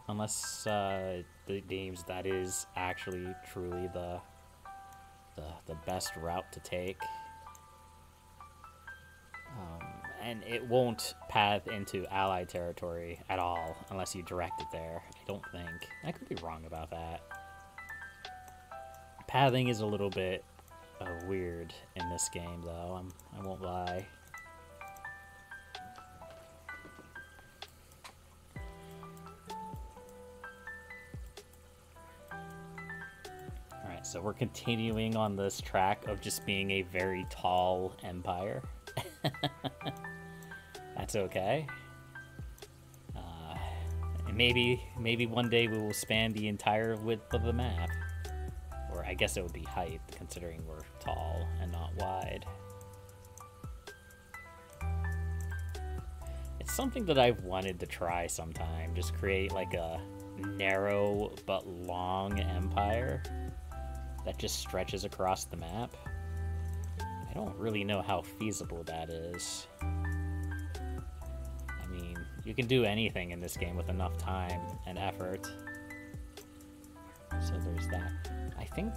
[SPEAKER 1] unless it deems that is actually truly the best route to take. And it won't path into allied territory at all unless you direct it there, I don't think. I could be wrong about that. Pathing is a little bit weird in this game, though. I won't lie. Alright, so we're continuing on this track of just being a very tall empire. That's okay. And maybe one day we will span the entire width of the map. Or I guess it would be height, considering we're tall and not wide. It's something that I've wanted to try sometime. Just create like a narrow but long empire that just stretches across the map. I don't really know how feasible that is. I mean, you can do anything in this game with enough time and effort. So there's that. I think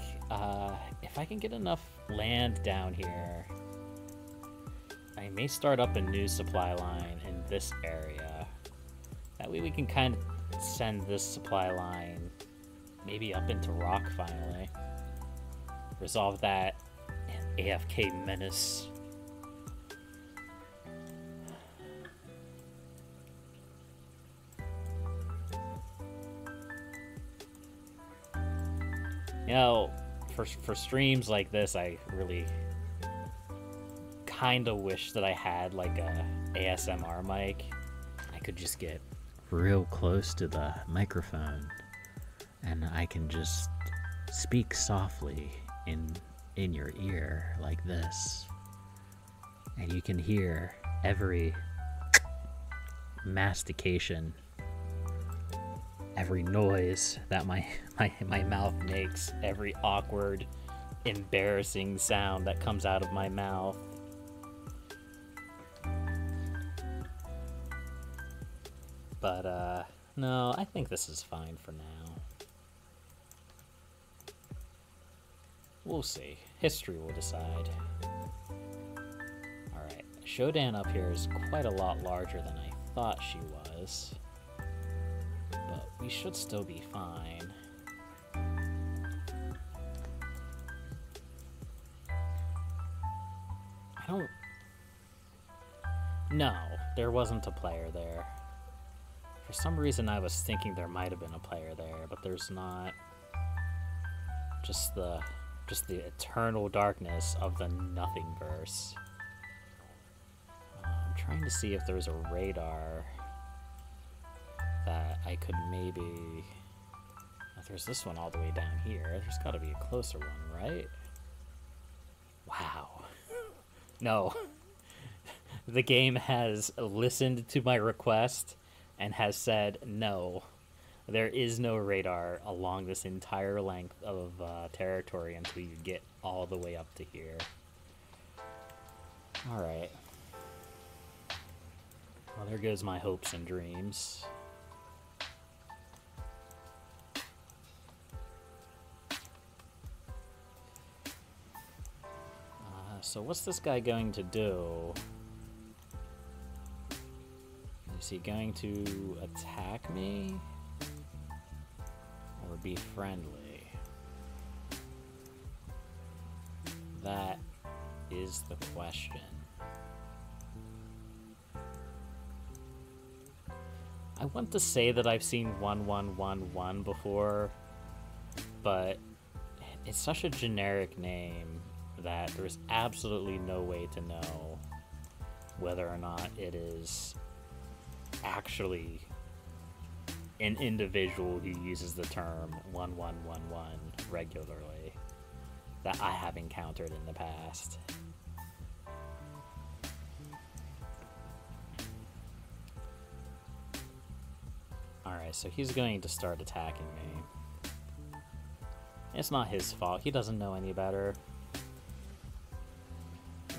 [SPEAKER 1] if I can get enough land down here, I may start up a new supply line in this area. That way we can kind of send this supply line maybe up into rock finally. Resolve that AFK menace. You know, for streams like this, I really kind of wish that I had like a ASMR mic. I could just get real close to the microphone and I can just speak softly in your ear like this. And you can hear every mastication, every noise that my mouth makes, every awkward, embarrassing sound that comes out of my mouth. But, no, I think this is fine for now. We'll see. History will decide. Alright, Shodan up here is quite a lot larger than I thought she was. But we should still be fine. I don't... No, there wasn't a player there. For some reason I was thinking there might have been a player there, but there's not. Just the eternal darkness of the Nothingverse. I'm trying to see if there's a radar that I could maybe... Oh, there's this one all the way down here. There's got to be a closer one, right? Wow. No. The game has listened to my request and has said, no, There is no radar along this entire length of territory until you get all the way up to here. Alright. Well, there goes my hopes and dreams. So what's this guy going to do? Is he going to attack me? Or be friendly? That is the question. I want to say that I've seen 1111 before, but it's such a generic name that there's absolutely no way to know whether or not it is actually an individual who uses the term 1111 regularly that I have encountered in the past. Alright, so he's going to start attacking me. It's not his fault. He doesn't know any better.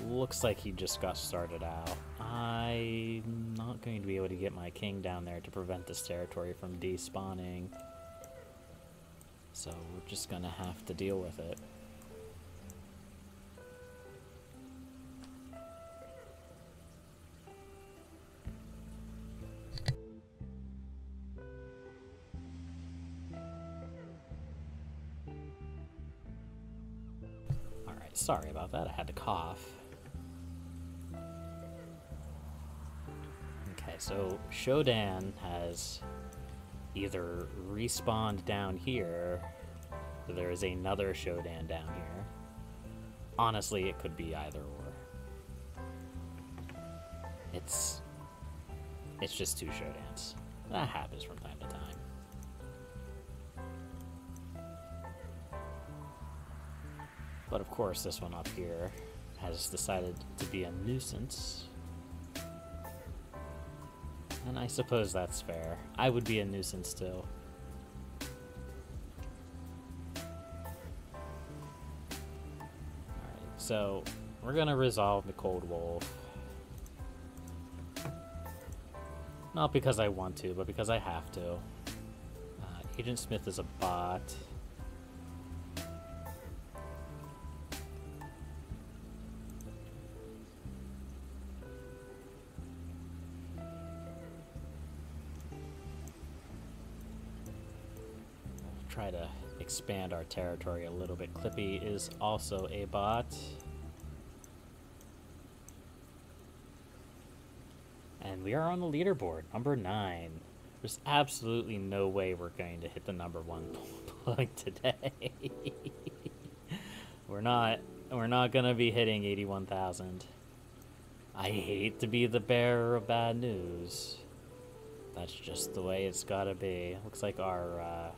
[SPEAKER 1] Looks like he just got started out. I'm not going to be able to get my king down there to prevent this territory from despawning. So we're just gonna have to deal with it. Alright, sorry about that. I had to cough. Okay, so Shodan has either respawned down here, or there is another Shodan down here. Honestly, it could be either or. It's just two Shodans. That happens from time to time. But of course, this one up here has decided to be a nuisance. And I suppose that's fair. I would be a nuisance too. Alright, so we're gonna resolve the Cold Wolf. Not because I want to, but because I have to. Agent Smith is a bot. Try to expand our territory a little bit. Clippy is also a bot. And we are on the leaderboard, number 9. There's absolutely no way we're going to hit the number 1 point today. We're not gonna be hitting 81,000. I hate to be the bearer of bad news. That's just the way it's gotta be. Looks like our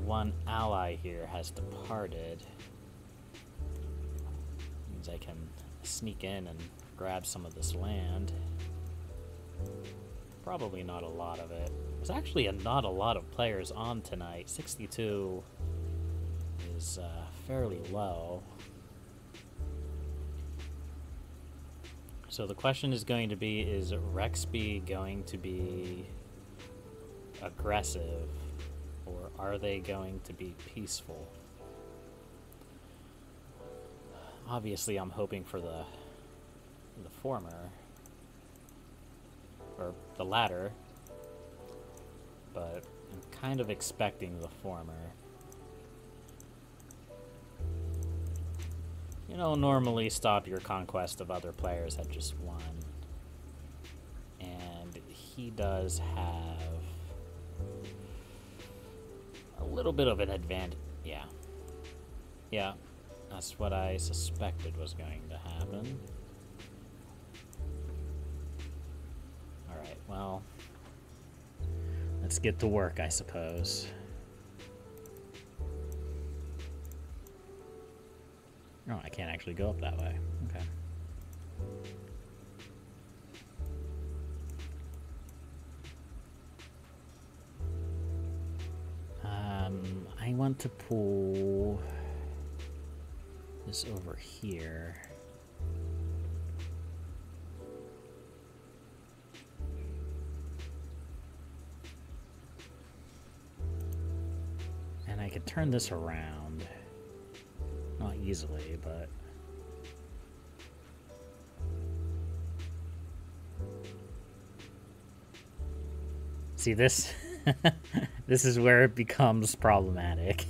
[SPEAKER 1] one ally here has departed. Means I can sneak in and grab some of this land. Probably not a lot of it. There's actually not a lot of players on tonight. 62 is fairly low. So the question is going to be, is Rexby going to be aggressive? Or are they going to be peaceful? Obviously, I'm hoping for the former, or the latter, but I'm kind of expecting the former. You know, normally stop your conquest of other players at just one. And he does have a little bit of an advantage. Yeah, that's what I suspected was going to happen. Alright, well, let's get to work, I suppose. Oh, I can't actually go up that way. Okay. want to pull this over here. And I could turn this around. Not easily, but... See, this this is where it becomes problematic.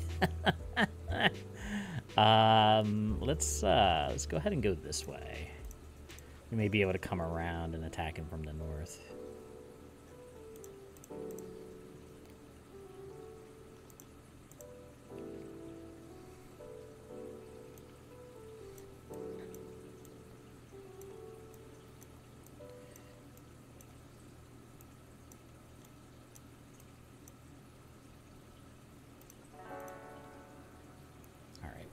[SPEAKER 1] Let's go ahead and go this way. We may be able to come around and attack him from the north.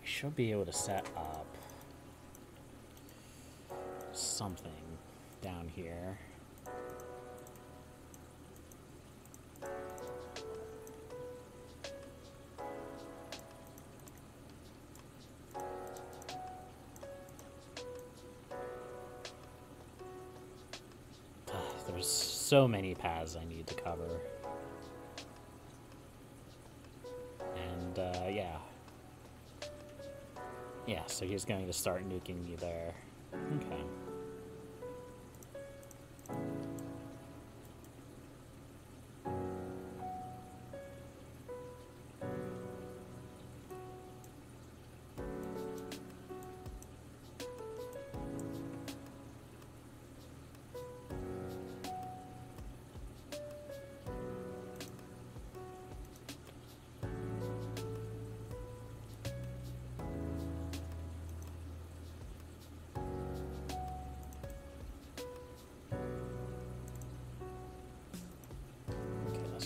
[SPEAKER 1] Should be able to set up something down here. There's so many paths I need to cover. And yeah. Yeah, so he's going to start nuking me there. Okay.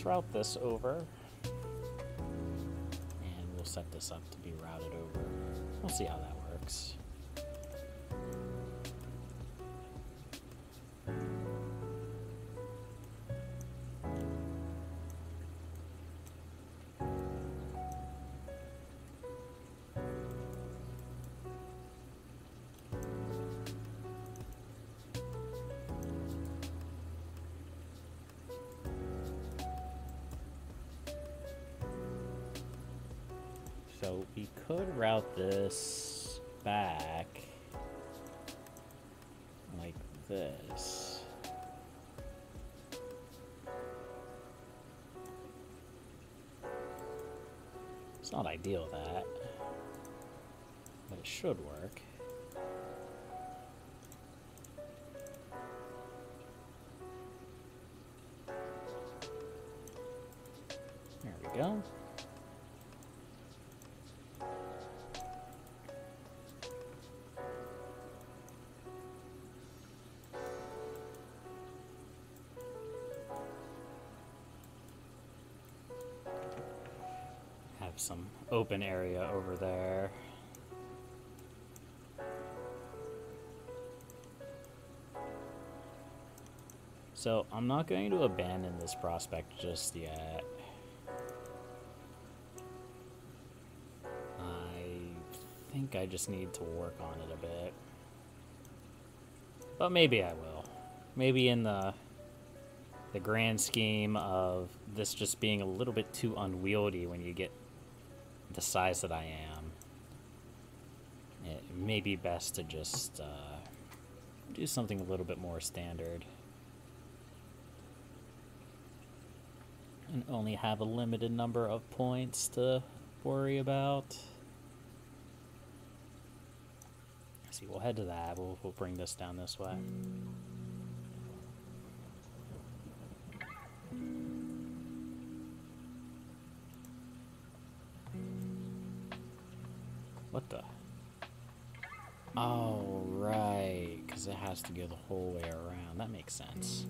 [SPEAKER 1] Route this over, and we'll set this up to be routed over. We'll see how that works. So we could route this back like this. It's not ideal, that, but it should work. There we go. Some open area over there. So I'm not going to abandon this prospect just yet. I think I just need to work on it a bit. But maybe I will. Maybe in the grand scheme of this just being a little bit too unwieldy when you get the size that I am, it may be best to just do something a little bit more standard and only have a limited number of points to worry about. See, we'll head to that. We'll bring this down this way. What the? Oh, right, because it has to go the whole way around. That makes sense.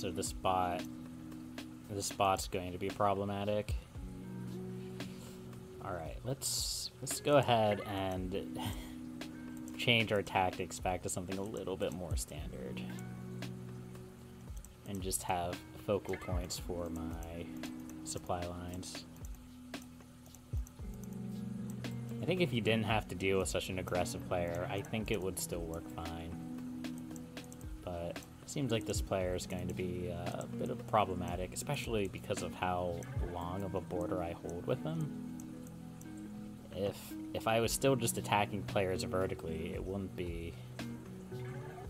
[SPEAKER 1] so this bot's going to be problematic. All right, let's go ahead and change our tactics back to something a little bit more standard, and just have focal points for my supply lines. I think if you didn't have to deal with such an aggressive player, I think it would still work fine. But it seems like this player is going to be a bit of problematic, especially because of how long of a border I hold with him. If I was still just attacking players vertically, it wouldn't be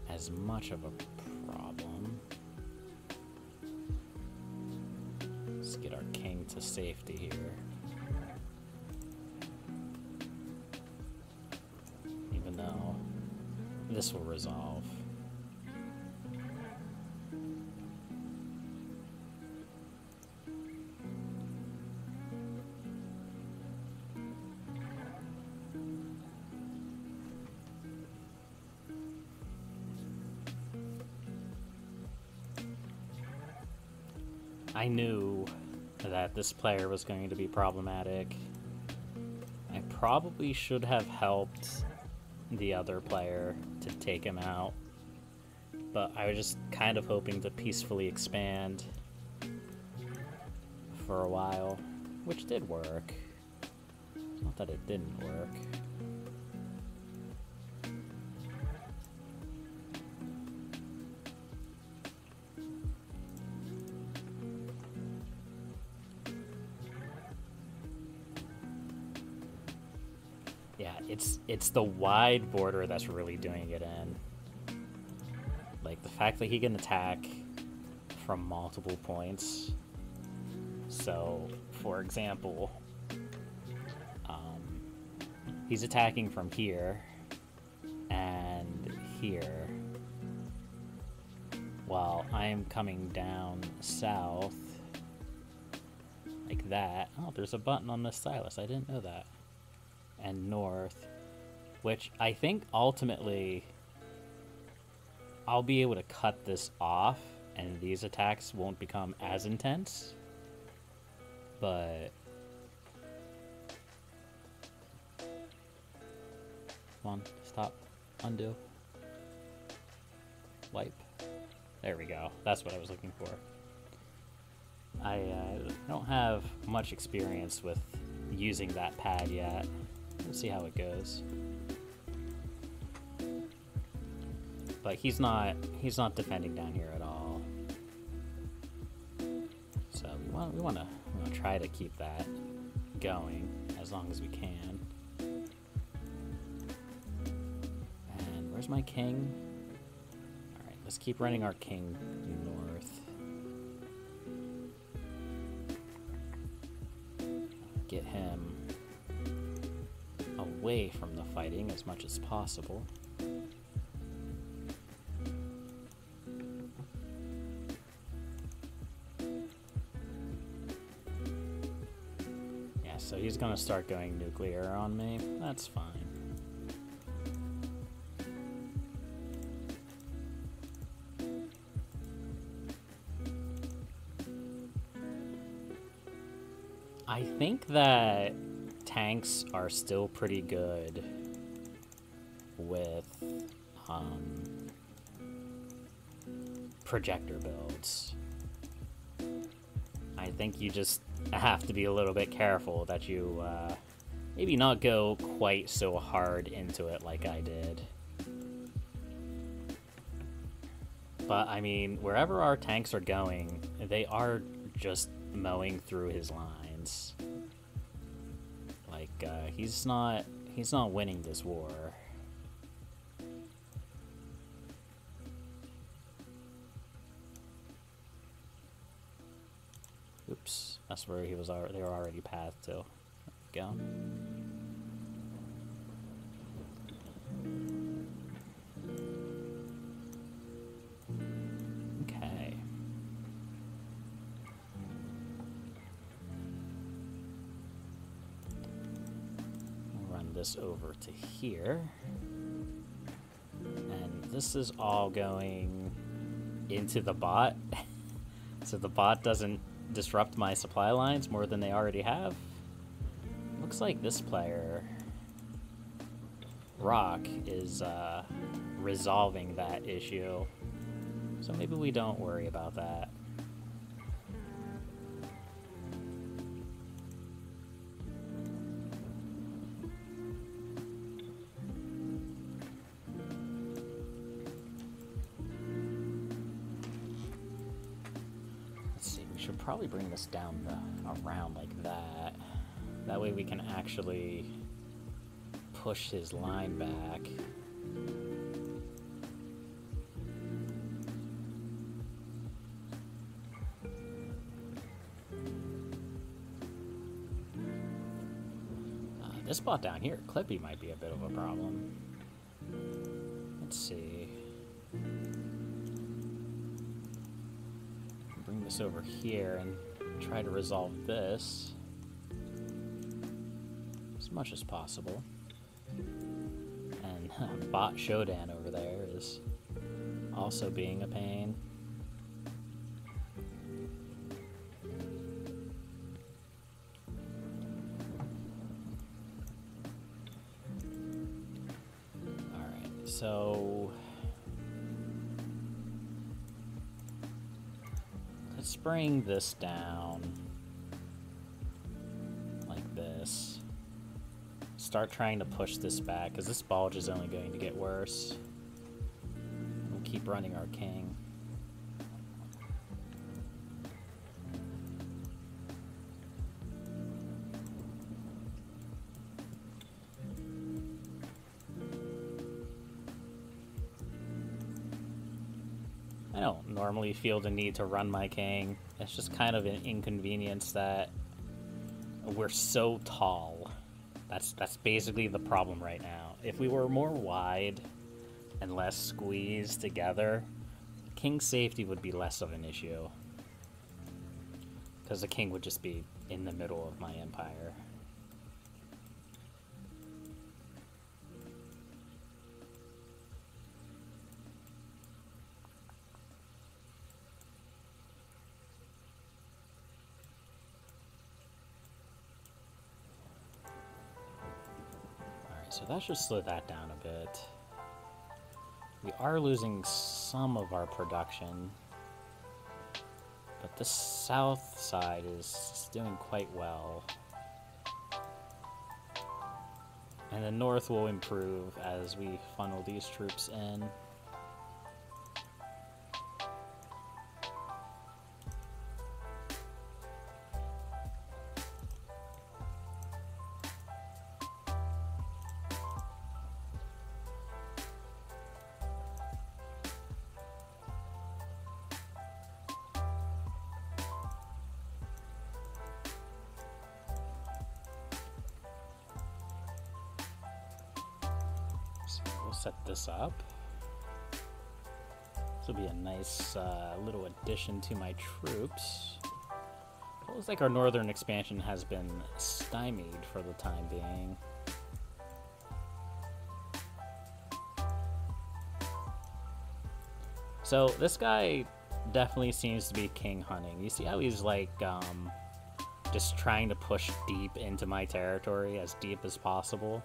[SPEAKER 1] as much of a problem. Let's get our king to safety here. Even though this will resolve. I knew that this player was going to be problematic. I probably should have helped the other player to take him out, but I was just kind of hoping to peacefully expand for a while, which did work. It's not that it didn't work. Yeah, it's the wide border that's really doing it in. Like, the fact that he can attack from multiple points. So, for example, he's attacking from here and here, while I'm coming down south like that. Oh, there's a button on this stylus. I didn't know that. And north, which I think ultimately I'll be able to cut this off and these attacks won't become as intense. But come on, stop, undo, wipe. There we go. That's what I was looking for. I don't have much experience with using that pad yet. We'll see how it goes. But he's not defending down here at all. So we want to try to keep that going as long as we can. And where's my king? All right, let's keep running our king north. Get him away from the fighting as much as possible. Yeah, so he's gonna start going nuclear on me. That's fine. I think that tanks are still pretty good with projector builds. I think you just have to be a little bit careful that you maybe not go quite so hard into it like I did. But I mean, wherever our tanks are going, they are just mowing through his lines. Like, he's not winning this war. Oops, that's where they were already pathed to. There we go. Okay. Run this over to here. And this is all going into the bot. So the bot doesn't disrupt my supply lines more than they already have. Looks like this player, Rock, is resolving that issue. So maybe we don't worry about that. Should probably bring this down around like that. That way we can actually push his line back. This spot down here, Clippy, might be a bit of a problem. Let's see. Bring this over here and try to resolve this as much as possible. And Bot Shodan over there is also being a pain. Alright, so let's bring this down like this. Start trying to push this back, because this bulge is only going to get worse. We'll keep running our king. I don't normally feel the need to run my king. It's just kind of an inconvenience that we're so tall. That's basically the problem right now. If we were more wide and less squeezed together, king's safety would be less of an issue. Because the king would just be in the middle of my empire. So that should slow that down a bit. We are losing some of our production, but the south side is doing quite well. And the north will improve as we funnel these troops in. Set this up. This will be a nice little addition to my troops. It looks like our northern expansion has been stymied for the time being. So this guy definitely seems to be king hunting. You see how he's like just trying to push deep into my territory, as deep as possible.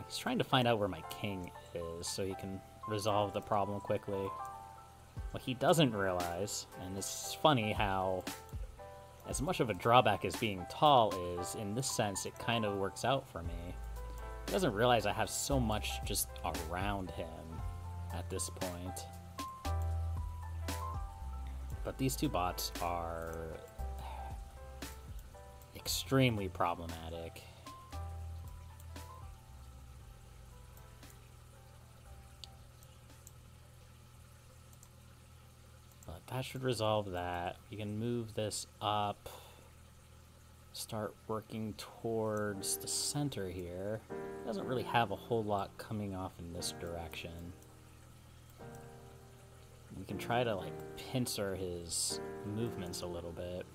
[SPEAKER 1] He's trying to find out where my king is so he can resolve the problem quickly. What he doesn't realize, and it's funny how as much of a drawback as being tall is, in this sense it kind of works out for me. He doesn't realize I have so much just around him at this point. But these two bots are extremely problematic. That should resolve that. We can move this up, start working towards the center here. Doesn't really have a whole lot coming off in this direction. We can try to like pincer his movements a little bit.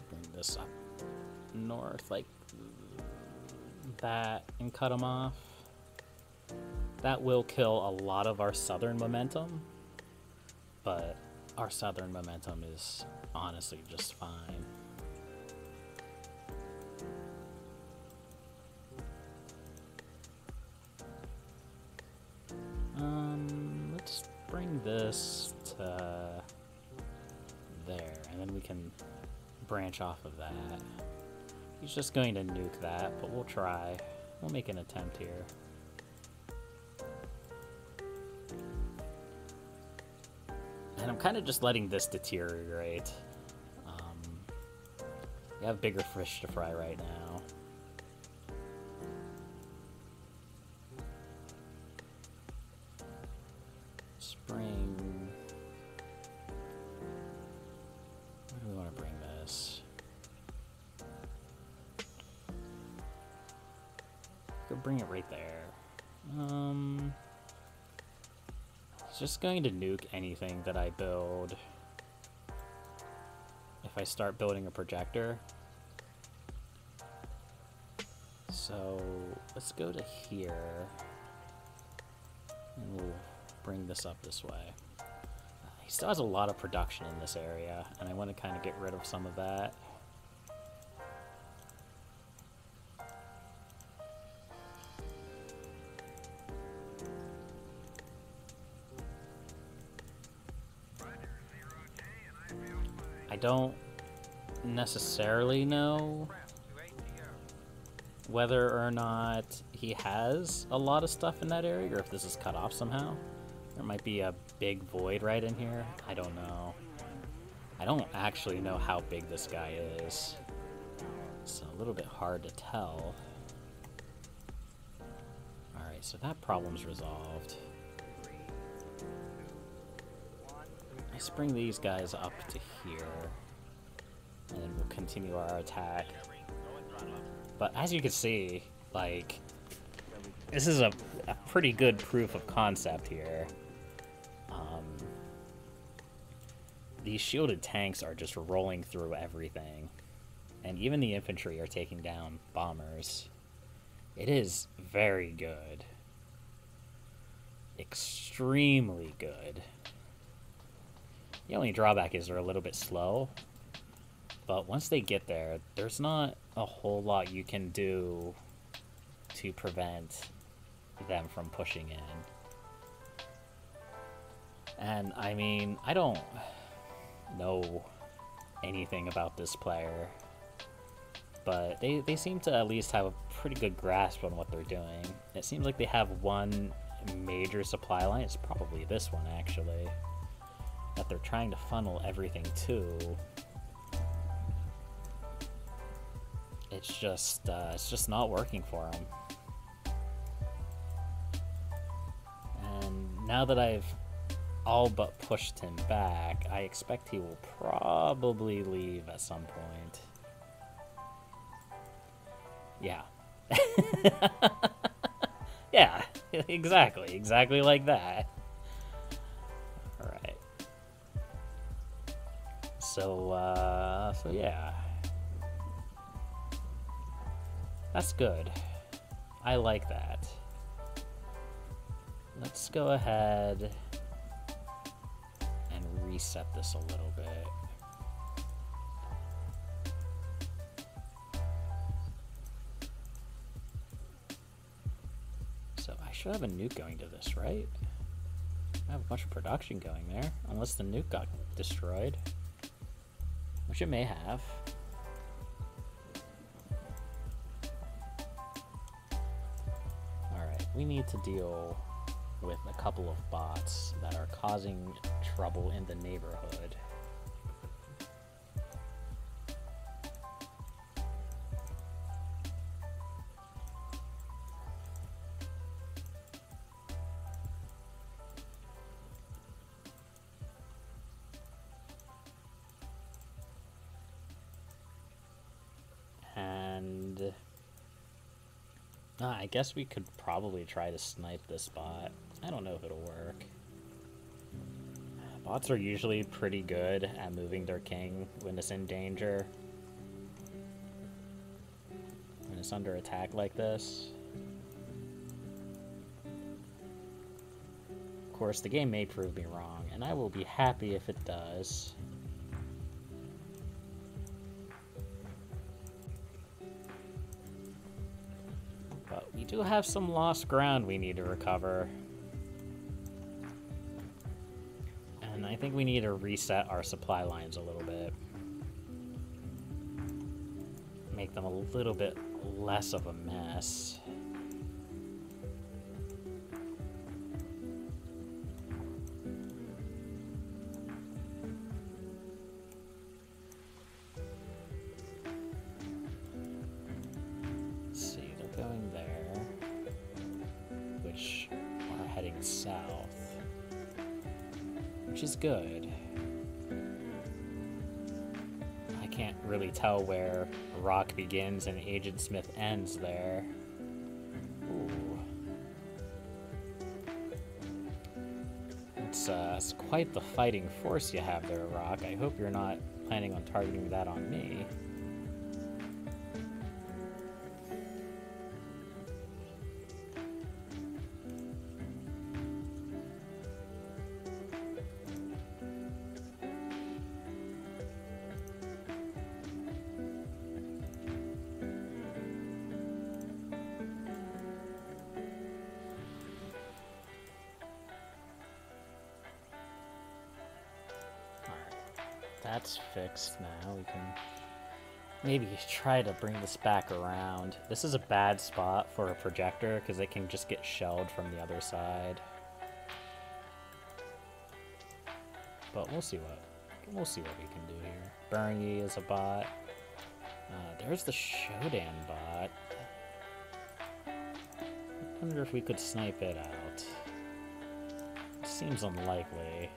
[SPEAKER 1] Bring this up north like that and cut him off. That will kill a lot of our southern momentum, but our southern momentum is honestly just fine. Let's bring this to there, and then we can branch off of that. He's just going to nuke that, but we'll try. We'll make an attempt here. And I'm kind of just letting this deteriorate. We have bigger fish to fry right now. Spring. Where do we want to bring this? Go bring it right there. It's just going to nuke anything that I build if I start building a projector. So let's go to here, and we'll bring this up this way. He still has a lot of production in this area, and I want to kind of get rid of some of that. I don't necessarily know whether or not he has a lot of stuff in that area, or if this is cut off somehow. There might be a big void right in here. I don't know. I don't actually know how big this guy is. It's a little bit hard to tell. Alright, so that problem's resolved. Let's bring these guys up to here, and then we'll continue our attack. But as you can see, like, this is a pretty good proof of concept here. These shielded tanks are just rolling through everything, and even the infantry are taking down bombers. It is very good. Extremely good. The only drawback is they're a little bit slow, but once they get there, there's not a whole lot you can do to prevent them from pushing in. And I mean, I don't know anything about this player, but they seem to at least have a pretty good grasp on what they're doing. It seems like they have one major supply line. It's probably this one, actually, that they're trying to funnel everything to. It's just not working for them. And now that I've all but pushed him back, I expect he will probably leave at some point. Yeah. Yeah, exactly like that. Alright. So yeah. That's good. I like that. Let's go ahead and reset this a little bit. So I should have a nuke going to this, right? I have a bunch of production going there, unless the nuke got destroyed, which it may have. Alright, we need to deal with a couple of bots that are causing trouble in the neighborhood. And I guess we could probably try to snipe this bot. I don't know if it'll work. Bots are usually pretty good at moving their king when it's in danger. When it's under attack like this. course, the game may prove me wrong, and I will be happy if it does. But we do have some lost ground we need to recover. And I think we need to reset our supply lines a little bit. Make them a little bit less of a mess. Let's see, they're going there, which are heading south, which is good. I can't really tell where Rock begins and Agent Smith ends there. Ooh. It's quite the fighting force you have there, Rock. I hope you're not planning on targeting that on me. That's fixed now. We can maybe try to bring this back around. This is a bad spot for a projector because it can just get shelled from the other side. But we'll see what we can do here. Bernie is a bot. There's the Shodan bot. I wonder if we could snipe it out. It seems unlikely.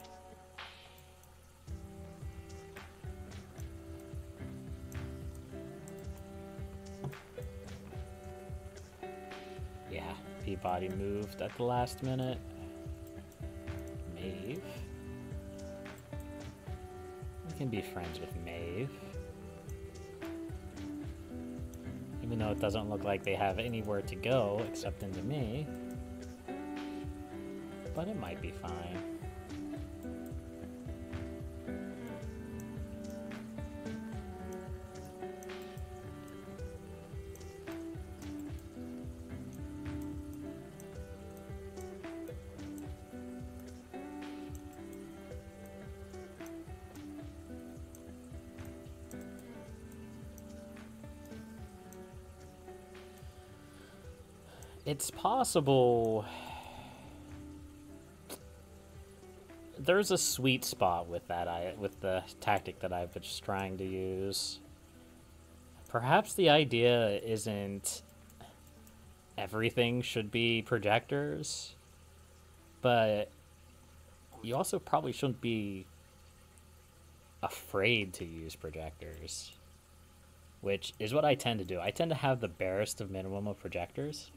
[SPEAKER 1] Yeah, Peabody moved at the last minute. Maeve. We can be friends with Maeve. Even though it doesn't look like they have anywhere to go except into me. But it might be fine. It's possible there's a sweet spot with that with the tactic that I've been trying to use. Perhaps the idea isn't everything should be projectors, but you also probably shouldn't be afraid to use projectors, which is what I tend to do. I tend to have the barest of minimum of projectors.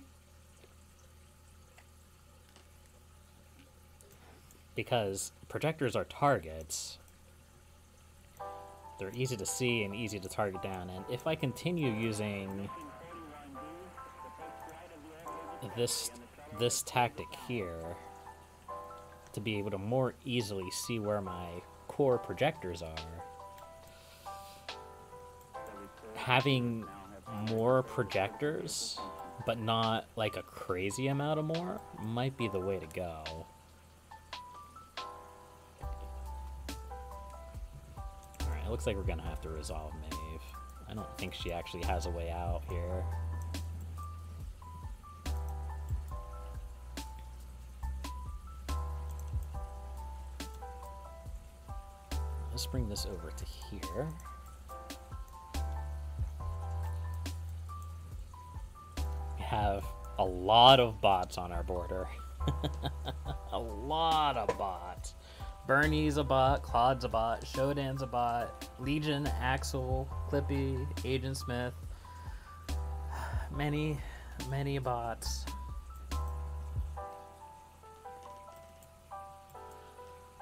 [SPEAKER 1] Because projectors are targets. They're easy to see and easy to target down. And if I continue using this tactic here to be able to more easily see where my core projectors are, having more projectors, but not like a crazy amount of more, might be the way to go. It looks like we're gonna have to resolve Maeve. I don't think she actually has a way out here. Let's bring this over to here. We have a lot of bots on our border. A lot of bots. Bernie's a bot, Claude's a bot, Shodan's a bot, Legion, Axel, Clippy, Agent Smith. Many bots.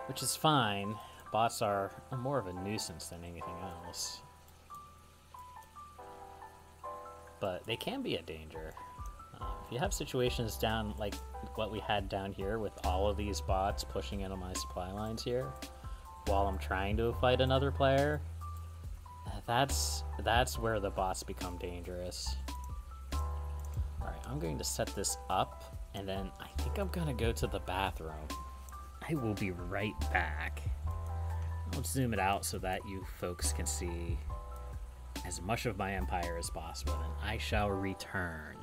[SPEAKER 1] Which is fine. Bots are more of a nuisance than anything else. But they can be a danger. If you have situations down like what we had down here with all of these bots pushing into my supply lines here while I'm trying to fight another player, that's where the bots become dangerous. Alright, I'm going to set this up, and then I think I'm gonna go to the bathroom. I will be right back. I'll zoom it out so that you folks can see as much of my empire as possible, and I shall return.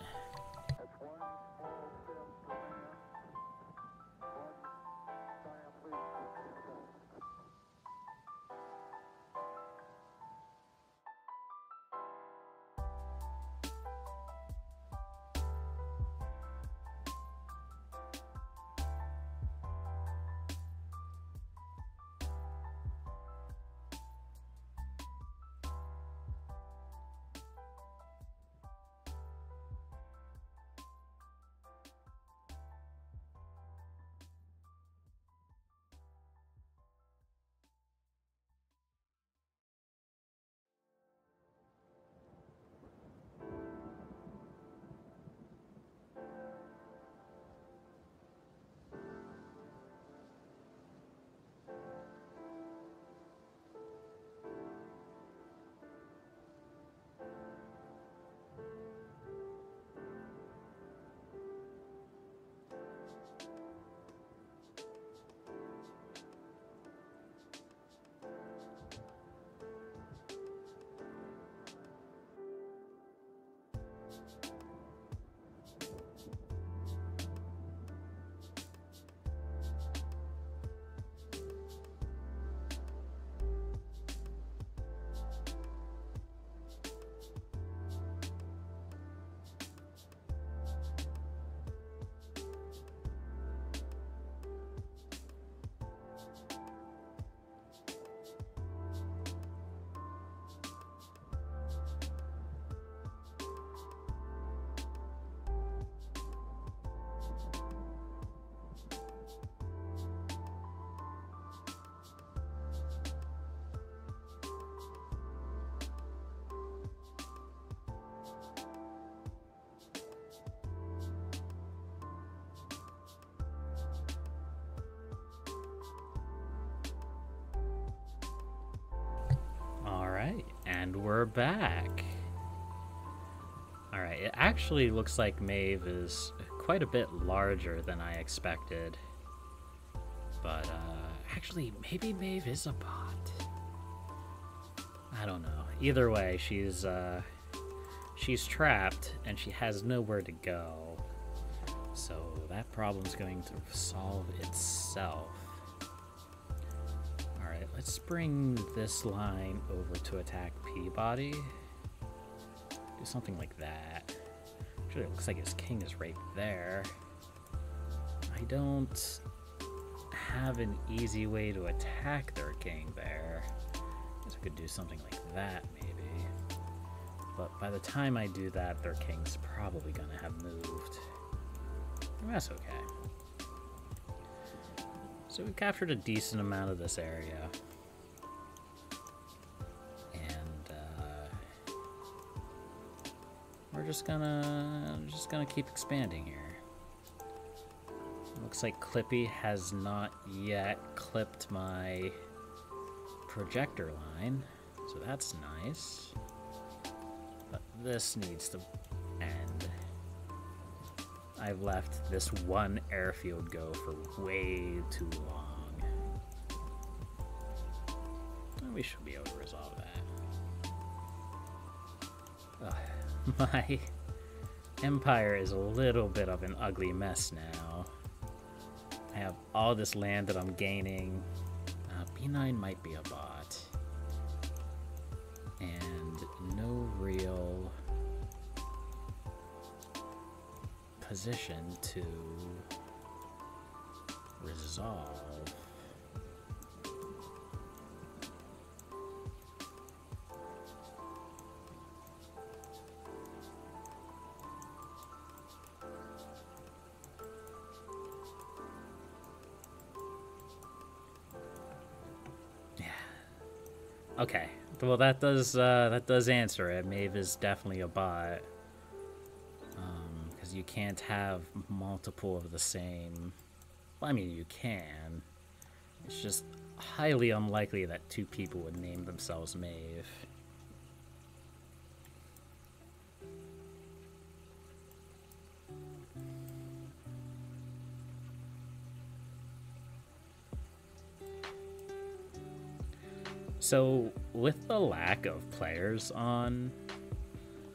[SPEAKER 1] Alright, and we're back. Alright, it actually looks like Maeve is quite a bit larger than I expected. But, actually, maybe Maeve is a bot. I don't know. Either way, she's trapped, and she has nowhere to go. So that problem's going to solve itself. Alright, let's bring this line over to attack Peabody. Do something like that. Actually, it looks like his king is right there. I don't have an easy way to attack their king there. I guess I could do something like that, maybe. But by the time I do that, their king's probably gonna have moved. That's okay. So we've captured a decent amount of this area. And we're just gonna keep expanding here. Looks like Clippy has not yet clipped my projector line, so that's nice. But this needs to end. I've let this one airfield go for way too long. We should be able to resolve that. My empire is a little bit of an ugly mess now. I have all this land that I'm gaining. B9 might be a bot. And no real position to resolve. Okay, well that does answer it. Maeve is definitely a bot. Because because you can't have multiple of the same. Well, I mean, you can. It's just highly unlikely that two people would name themselves Maeve. So, with the lack of players on,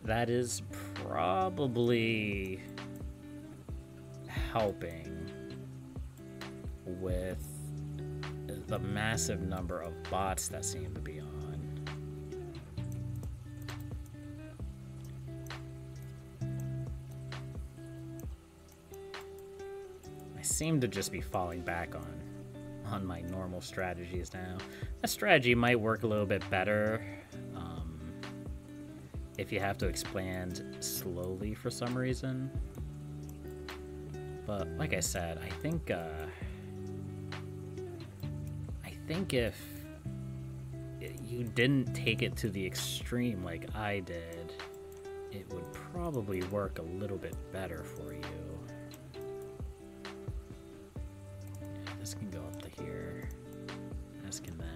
[SPEAKER 1] that is probably helping with the massive number of bots that seem to be on. I seem to just be falling back on my normal strategies now. That strategy might work a little bit better if you have to expand slowly for some reason. But like I said, I think if you didn't take it to the extreme like I did, it would probably work a little bit better for you. This can go up to here. This can that.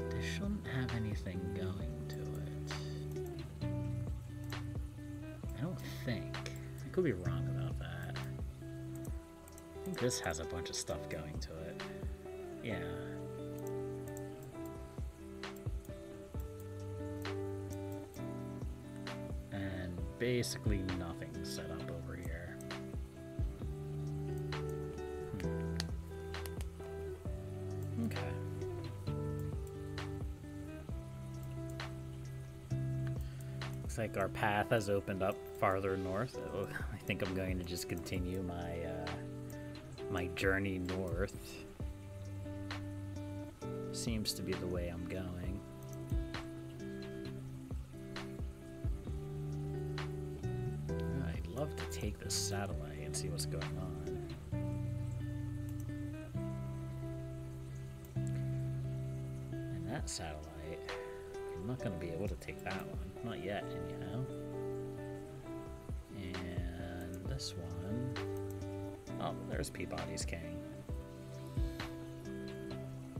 [SPEAKER 1] This shouldn't have anything going to it. I don't think. I could be wrong about that. I think this has a bunch of stuff going to it. Yeah. And basically nothing set up over here. Okay. Looks like our path has opened up farther north. So I think I'm going to just continue my journey north. Seems to be the way I'm going. I'd love to take this satellite and see what's going on. And that satellite, I'm not going to be able to take that one. Not yet, anyhow. And this one... Oh, there's Peabody's King.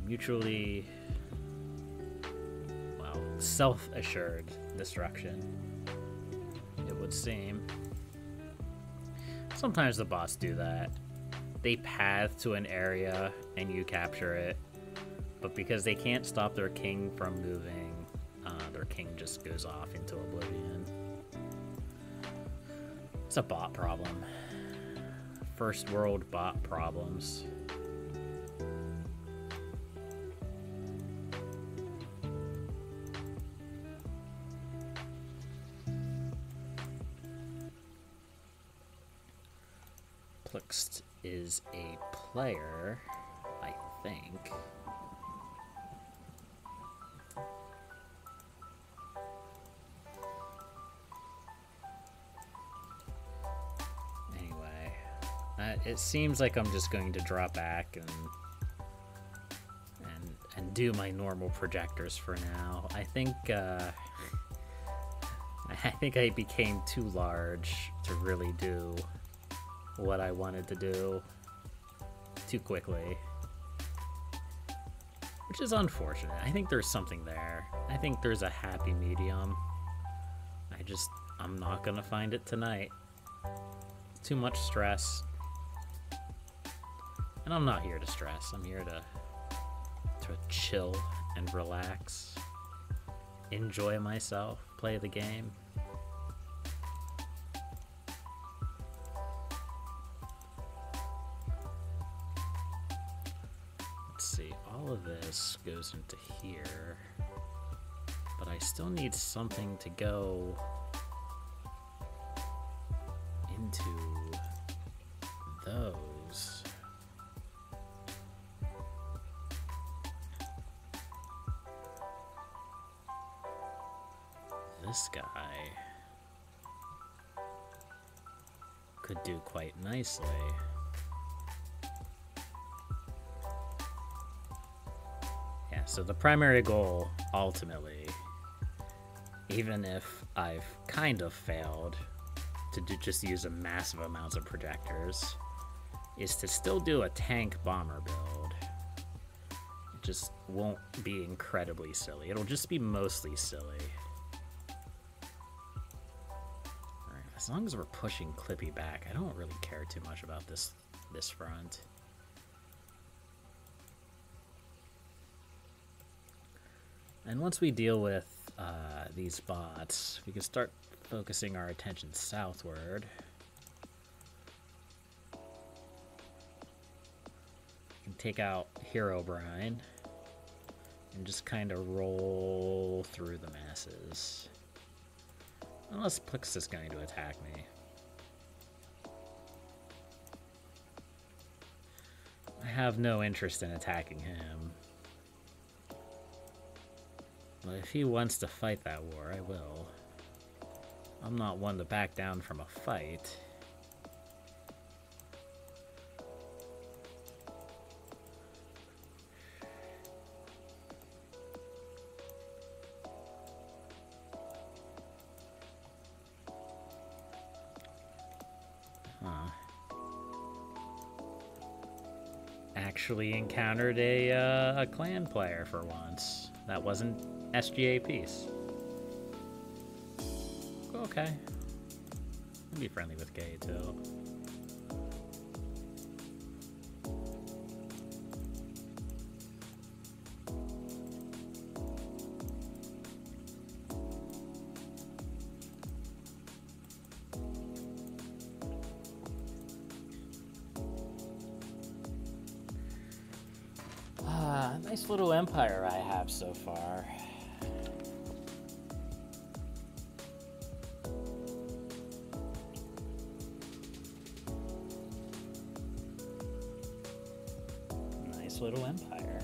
[SPEAKER 1] Mutually, well, self-assured destruction, it would seem. Sometimes the bots do that. They path to an area and you capture it, but because they can't stop their king from moving, their king just goes off into oblivion. It's a bot problem. First world bot problems. Plixed is a player, I think. Anyway, it seems like I'm just going to drop back and do my normal projectors for now. I think I became too large to really do what I wanted to do too quickly, which is unfortunate. I think there's something there. I think there's a happy medium. I'm not gonna find it tonight. It's too much stress, and I'm not here to stress. I'm here to chill and relax, enjoy myself, play the game. All of this goes into here, but I still need something to go into those. This guy could do quite nicely. So the primary goal, ultimately, even if I've kind of failed to just use a massive amounts of projectors, is to still do a tank bomber build. It just won't be incredibly silly. It'll just be mostly silly. Alright, as long as we're pushing Clippy back, I don't really care too much about this front. And once we deal with these bots, we can start focusing our attention southward. We can take out Herobrine and just kind of roll through the masses. Unless Plix is going to attack me. I have no interest in attacking him. But if he wants to fight that war, I will. I'm not one to back down from a fight. Huh. Actually encountered a clan player for once. That wasn't SGA Peace. Okay. I'll be friendly with Gay too. Nice little empire I have so far. Nice little empire.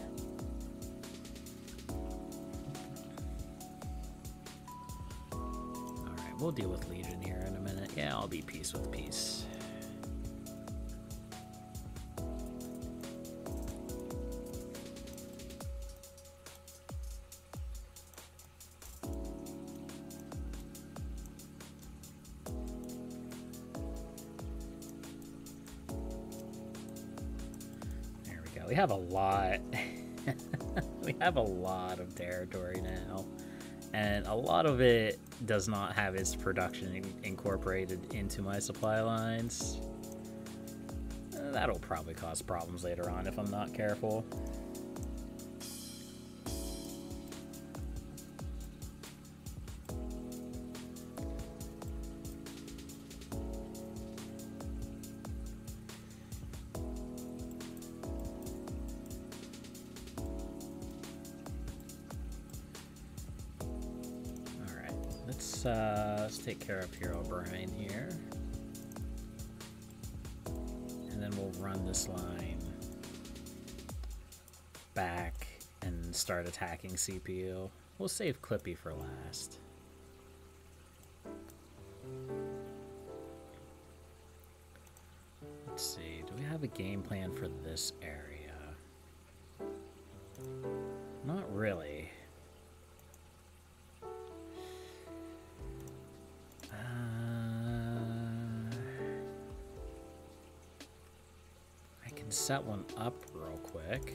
[SPEAKER 1] Alright, we'll deal with Legion here in a minute. Yeah, I'll be peace with peace. We have a lot. We have a lot of territory now, and a lot of it does not have its production incorporated into my supply lines. That'll probably cause problems later on if I'm not careful. Let's take care of Herobrine here. And then we'll run this line back and start attacking CPU. We'll save Clippy for last. Let's see, do we have a game plan for this area? Not really. Set one up real quick.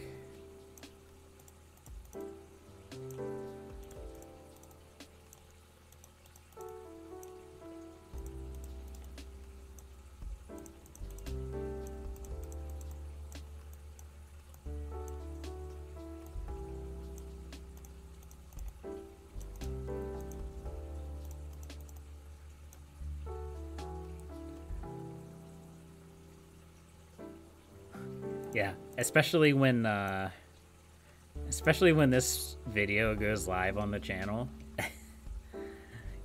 [SPEAKER 1] Yeah, especially when this video goes live on the channel,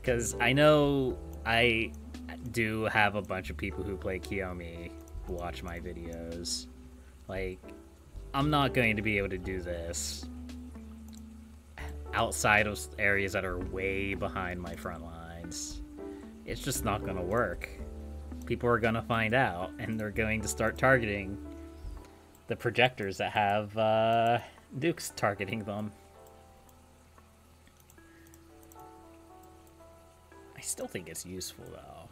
[SPEAKER 1] because I know I do have a bunch of people who play Kiomet watch my videos. Like, I'm not going to be able to do this outside of areas that are way behind my front lines. It's just not going to work. People are going to find out, and they're going to start targeting the projectors that have Dukes targeting them. still think it's useful, though.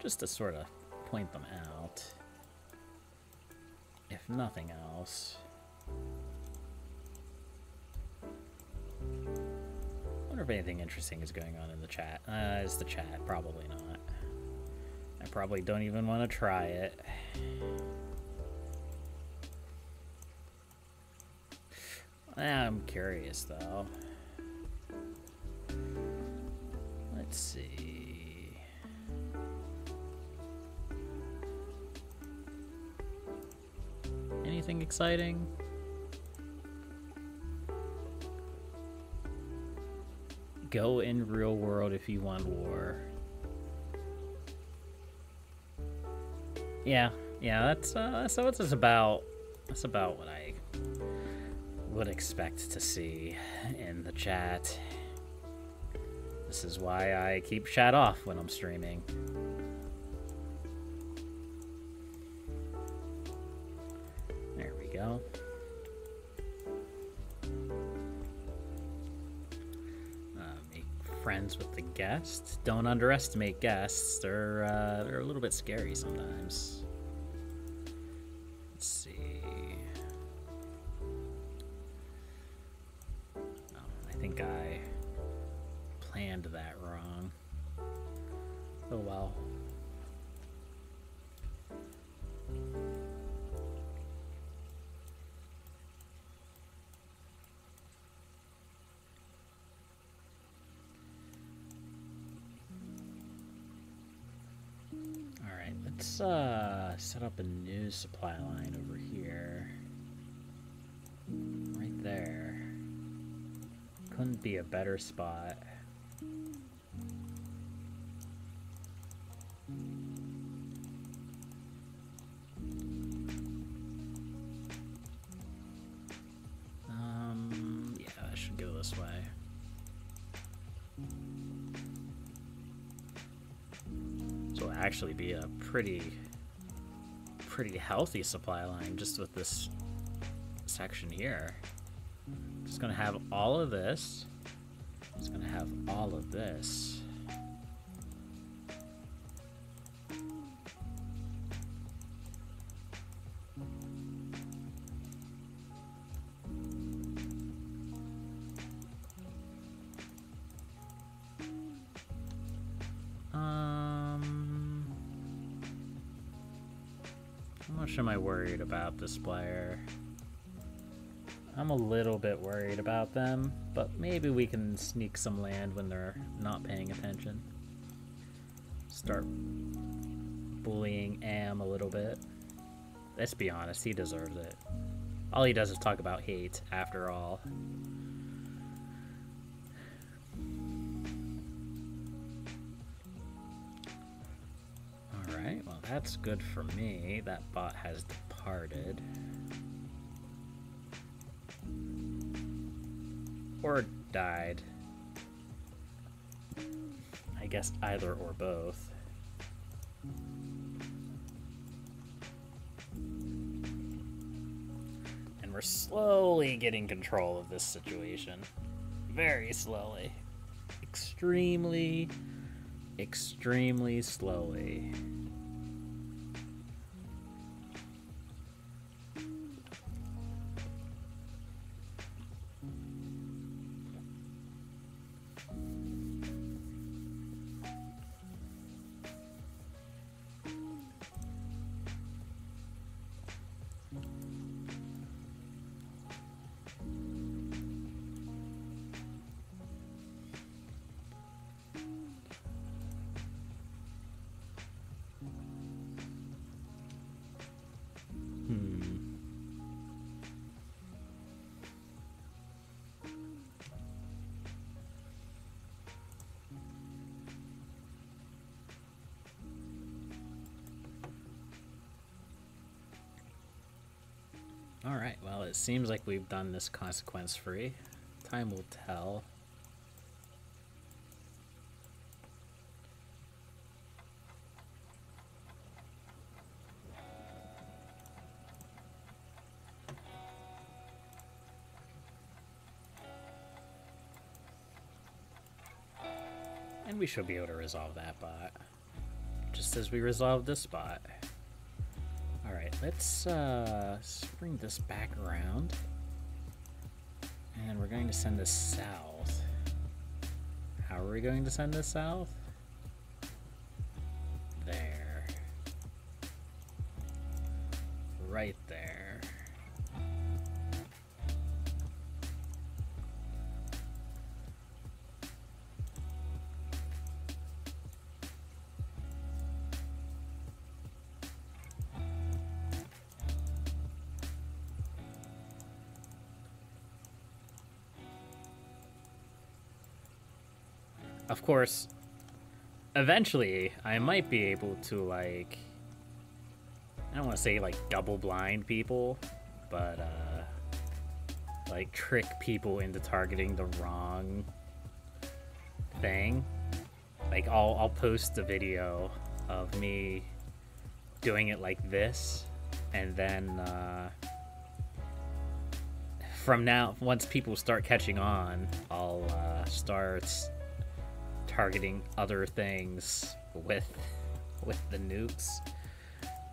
[SPEAKER 1] Just to sort of point them out. If nothing else. I wonder if anything interesting is going on in the chat. Is the chat? Probably not. I probably don't even want to try it. I'm curious, though. Let's see. Anything exciting? Go in real world if you want war. Yeah, that's so what it's about. That's about what I would expect to see in the chat. This is why I keep chat off when I'm streaming. There we go. Make friends with the guests. Don't underestimate guests. They're a little bit scary sometimes. Let's see. Oh, I think I planned that wrong. Oh well. Alright, let's set up a new supply line over here. Right there. Couldn't be a better spot. Yeah, I should go this way. This will actually be a pretty healthy supply line just with this section here. Just gonna have all of this. It's gonna have all of this. How much am I worried about this player? I'm a little bit worried about them, but maybe we can sneak some land when they're not paying attention. Start bullying Am a little bit. Let's be honest, he deserves it. All he does is talk about hate, after all. Alright, well that's good for me. That bot has departed. Or died. I guess either or both. And we're slowly getting control of this situation. Very slowly. Extremely slowly. Alright, well, it seems like we've done this consequence-free. Time will tell. And we should be able to resolve that bot. Just as we resolved this bot. Alright, let's bring this back around. And we're going to send this south. How are we going to send this south? There. Right there. Of course, eventually I might be able to, like, I don't want to say like double blind people, but like trick people into targeting the wrong thing. Like I'll post a video of me doing it like this, and then from now, once people start catching on, I'll start targeting other things with the nukes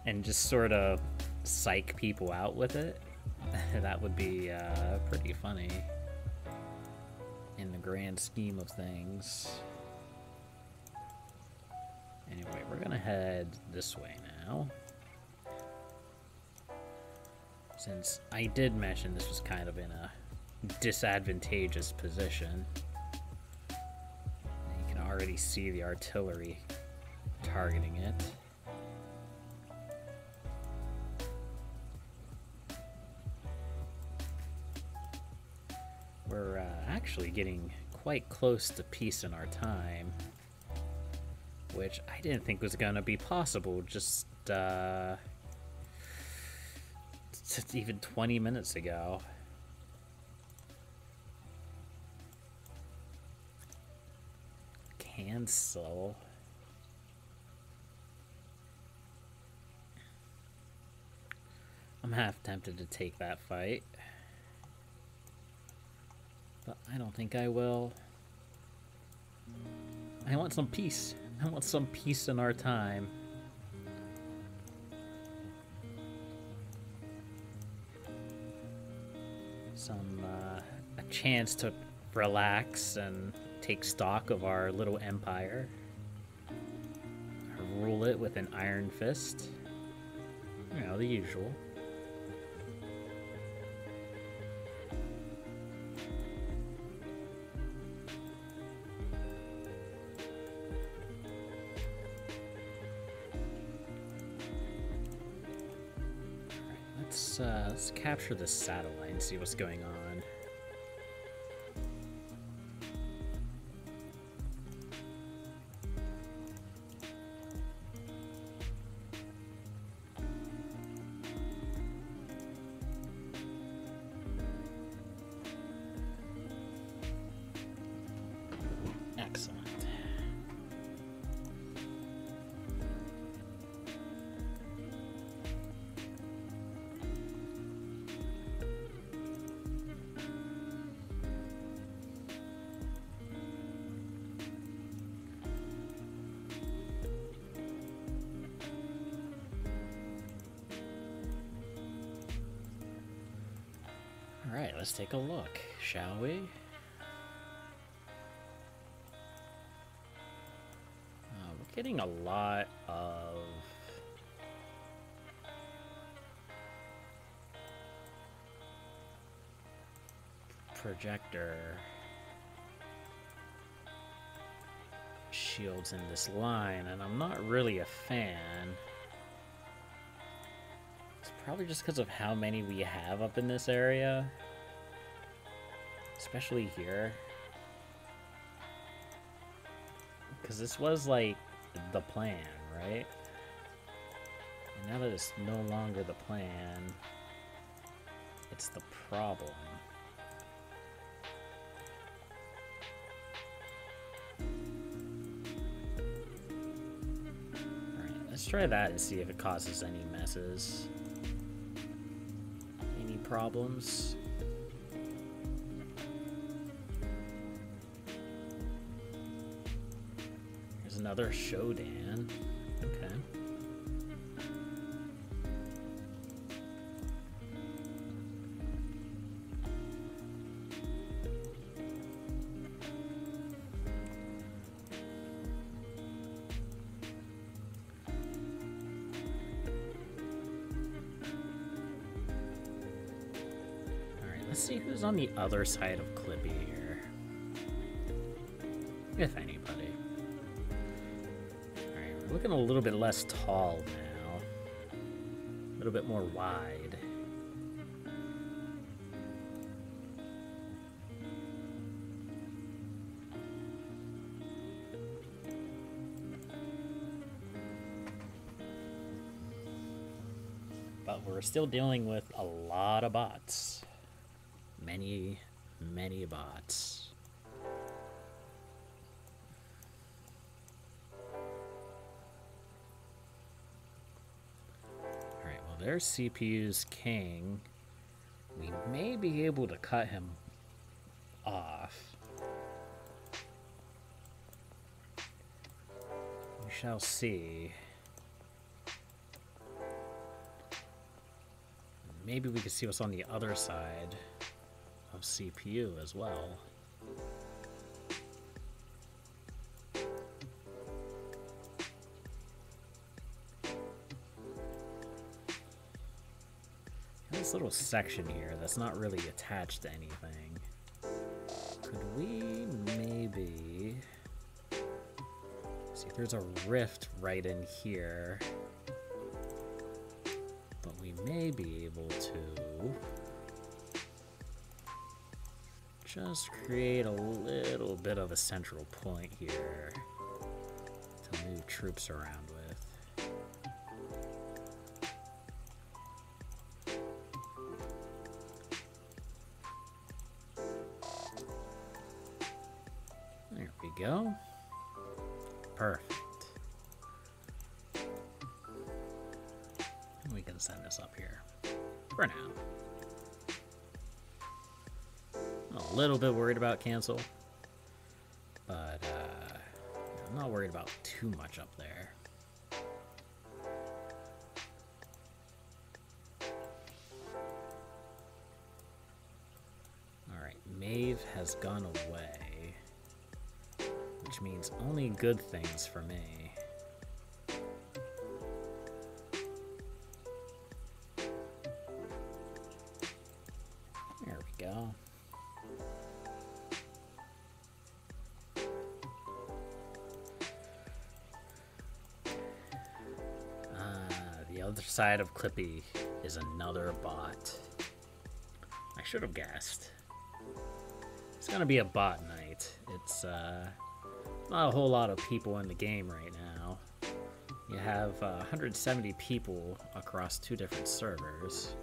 [SPEAKER 1] and just sort of psych people out with it. That would be pretty funny in the grand scheme of things. Anyway, we're gonna head this way now, since I did mention this was kind of in a disadvantageous position. Already see the artillery targeting it. We're actually getting quite close to peace in our time, which I didn't think was gonna be possible just even 20 minutes ago. Cancel. I'm half tempted to take that fight, but I don't think I will. I want some peace. I want some peace in our time. A chance to relax and take stock of our little empire. Rule it with an iron fist. You know, the usual. Alright, let's capture this satellite and see what's going on. Alright, let's take a look, shall we? We're getting a lot of projector shields in this line, and I'm not really a fan. Probably just because of how many we have up in this area. Especially here. Because this was, like, the plan, right? And now that it's no longer the plan, it's the problem. Alright, let's try that and see if it causes any messes. Problems. Another Shodan. Okay. Let's see who's on the other side of Clippy here. If anybody. Alright, we're looking a little bit less tall now. A little bit more wide. But we're still dealing with a lot of bots. Many, many bots. Alright, well there's CPU's king. We may be able to cut him off. We shall see. Maybe we can see what's on the other side of CPU as well. This little section here that's not really attached to anything. Could we maybe see if there's a rift right in here? But we may be able to just create a little bit of a central point here to move troops around with. There we go. Perfect. And we can send this up here for now. A little bit worried about cancel, but I'm not worried about too much up there. Alright, Maeve has gone away, which means only good things for me. There we go. The other side of Clippy is another bot. I should have guessed. It's gonna be a bot night. It's not a whole lot of people in the game right now. You have 170 people across 2 different servers.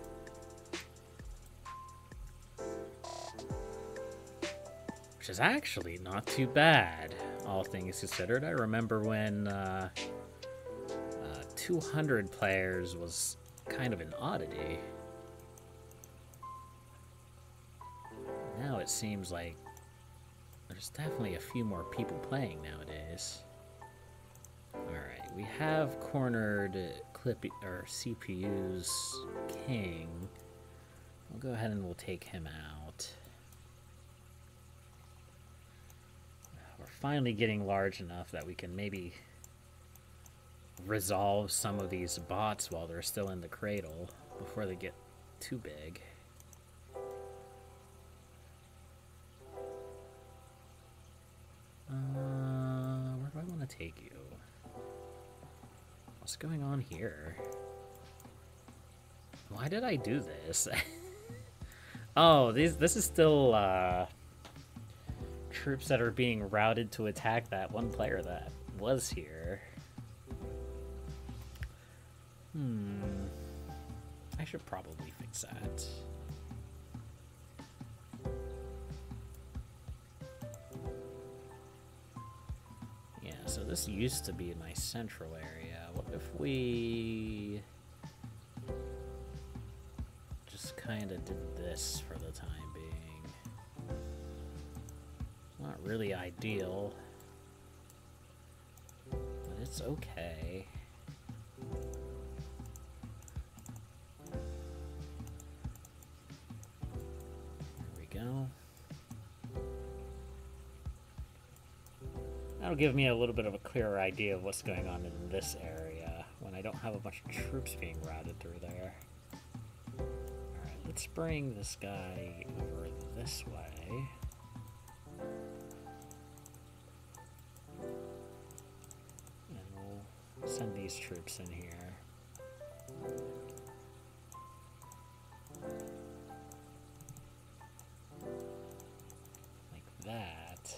[SPEAKER 1] Which is actually not too bad, all things considered. I remember when 200 players was kind of an oddity. Now it seems like there's definitely a few more people playing nowadays. Alright, we have cornered Clippy, or CPU's king. We'll go ahead and we'll take him out. We're finally getting large enough that we can maybe resolve some of these bots while they're still in the cradle before they get too big. Where do I want to take you? What's going on here? Why did I do this? Oh, this is still troops that are being routed to attack that one player that was here. I should probably fix that. Yeah, so this used to be my central area. What if we just kind of did this for the time being? Not really ideal. it's okay. There we go. That'll give me a little bit of a clearer idea of what's going on in this area when I don't have a bunch of troops being routed through there. Alright, let's bring this guy over this way. And we'll send these troops in here. Like that.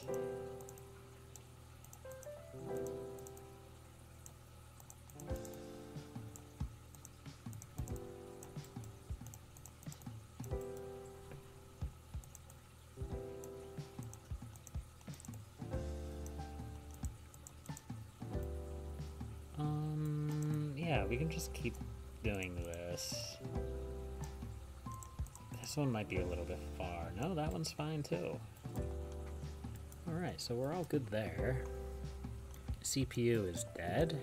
[SPEAKER 1] Yeah, we can just keep doing this. This one might be a little bit far. No, that one's fine too. Alright, so we're all good there. CPU is dead.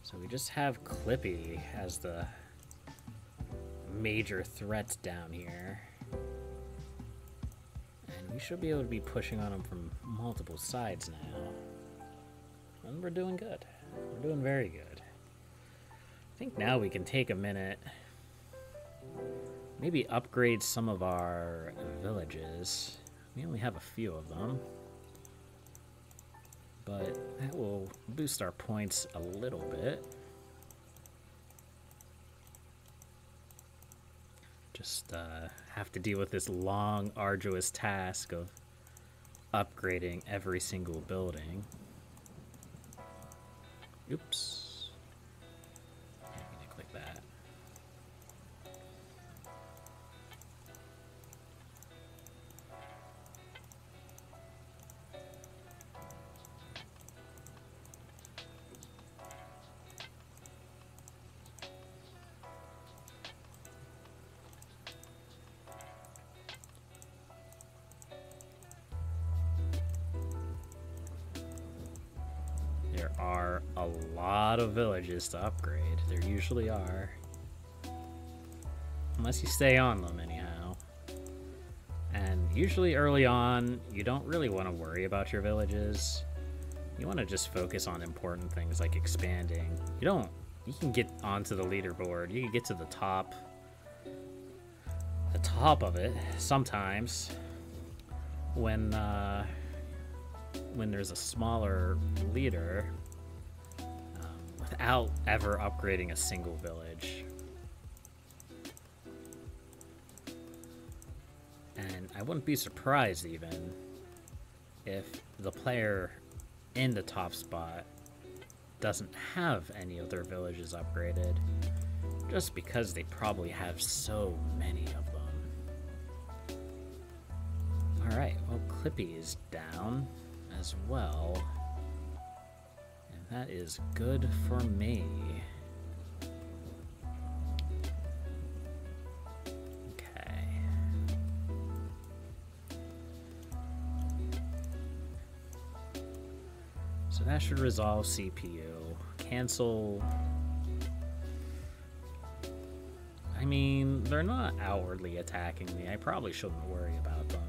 [SPEAKER 1] So we just have Clippy as the major threat down here. And we should be able to be pushing on him from multiple sides now. And we're doing good. We're doing very good. I think now we can take a minute, maybe upgrade some of our villages. We only have a few of them, but that will boost our points a little bit. Just have to deal with this long, arduous task of upgrading every single building. Oops. There are a lot of villages to upgrade. There usually are. Unless you stay on them, anyhow. And usually early on, you don't really want to worry about your villages. You want to just focus on important things like expanding. You can get onto the leaderboard. You can get to the top of it sometimes when there's a smaller leader, without ever upgrading a single village. And I wouldn't be surprised even if the player in the top spot doesn't have any of their villages upgraded, just because they probably have so many of them. Alright, well, Clippy is down as well, and that is good for me. Okay. So that should resolve CPU. Cancel. I mean, they're not outwardly attacking me. I probably shouldn't worry about them.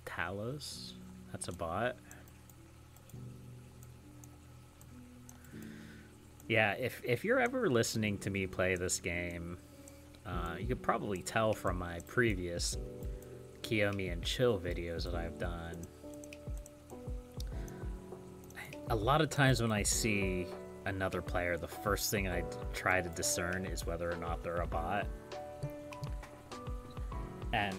[SPEAKER 1] Talos, that's a bot. Yeah, if you're ever listening to me play this game, you could probably tell from my previous Kiomet Chill videos that I've done. A lot of times when I see another player, the first thing I try to discern is whether or not they're a bot. And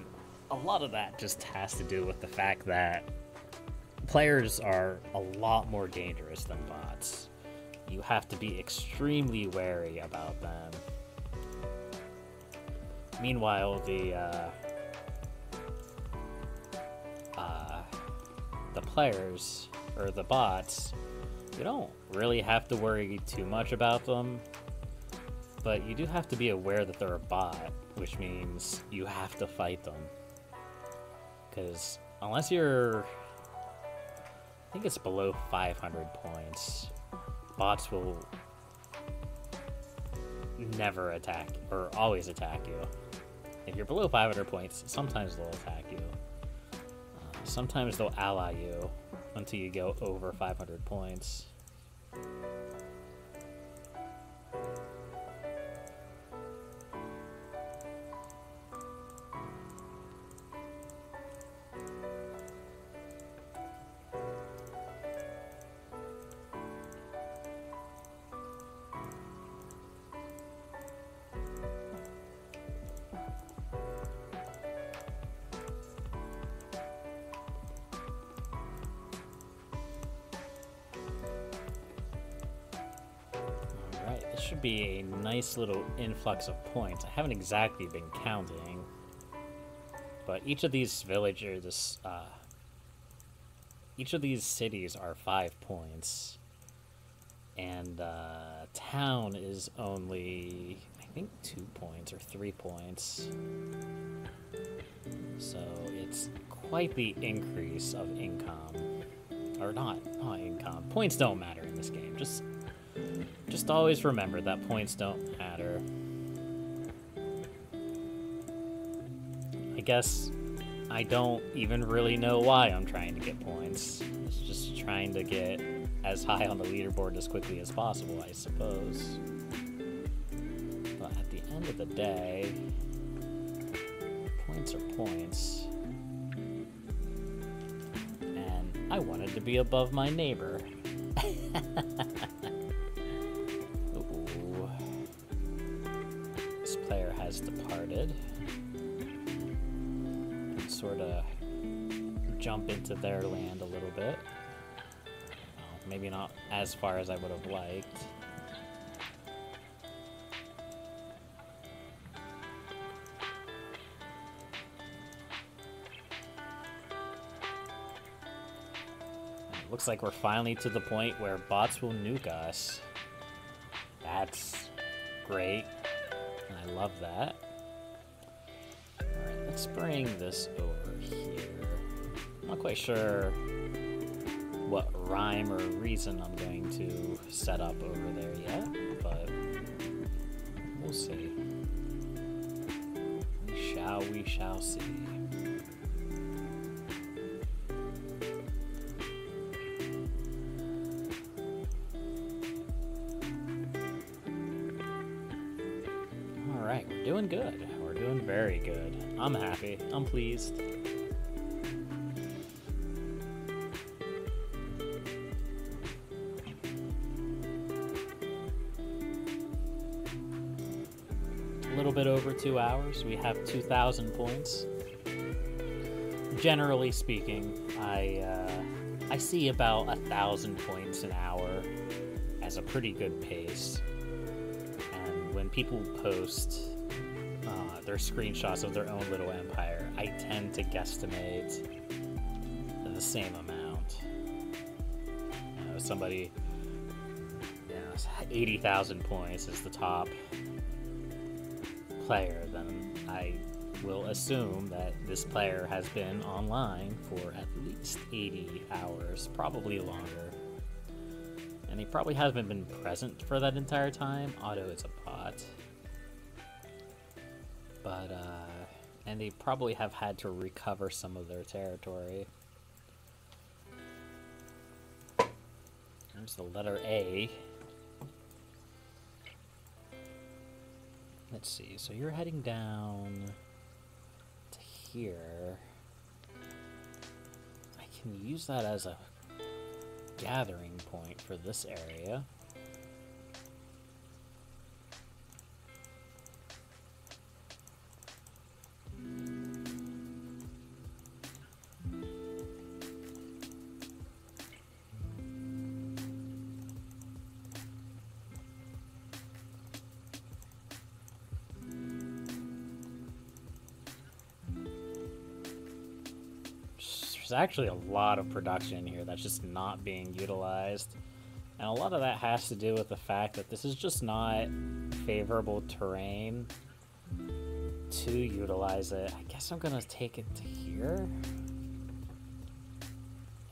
[SPEAKER 1] a lot of that just has to do with the fact that players are a lot more dangerous than bots. You have to be extremely wary about them. Meanwhile, the players, or the bots, you don't really have to worry too much about them, but you do have to be aware that they're a bot, which means you have to fight them. Because unless you're, I think it's below 500 points, bots will never attack, or always attack you. If you're below 500 points, sometimes they'll attack you. Sometimes they'll ally you until you go over 500 points. Should be a nice little influx of points. I haven't exactly been counting, but each of these villagers, each of these cities are 5 points, and town is only, I think, 2 points or 3 points. So it's quite the increase of income, or not income. Points don't matter in this game. Just always remember that points don't matter. I guess I don't even really know why I'm trying to get points. It's just trying to get as high on the leaderboard as quickly as possible, I suppose. But at the end of the day, points are points. And I wanted to be above my neighbor. Player has departed. And sort of jump into their land a little bit. Well, maybe not as far as I would have liked. It looks like we're finally to the point where bots will nuke us. That's great. I love that. Alright, let's bring this over here. I'm not quite sure what rhyme or reason I'm going to set up over there yet, but we'll see. We shall see. Alright, we're doing good. We're doing very good. I'm happy. I'm pleased. A little bit over 2 hours. We have 2,000 points. Generally speaking, I see about 1,000 points an hour as a pretty good pace. And when people post their screenshots of their own little empire, I tend to guesstimate the same amount. You know, somebody, 80,000 points is the top player, then I will assume that this player has been online for at least 80 hours, probably longer. And he probably hasn't been present for that entire time. Otto is a bot. But, and they probably have had to recover some of their territory. There's the letter A. Let's see, so you're heading down to here. I can use that as a gathering point for this area. There's actually a lot of production here that's just not being utilized. And a lot of that has to do with the fact that this is just not favorable terrain to utilize it. I guess I'm gonna take it to here.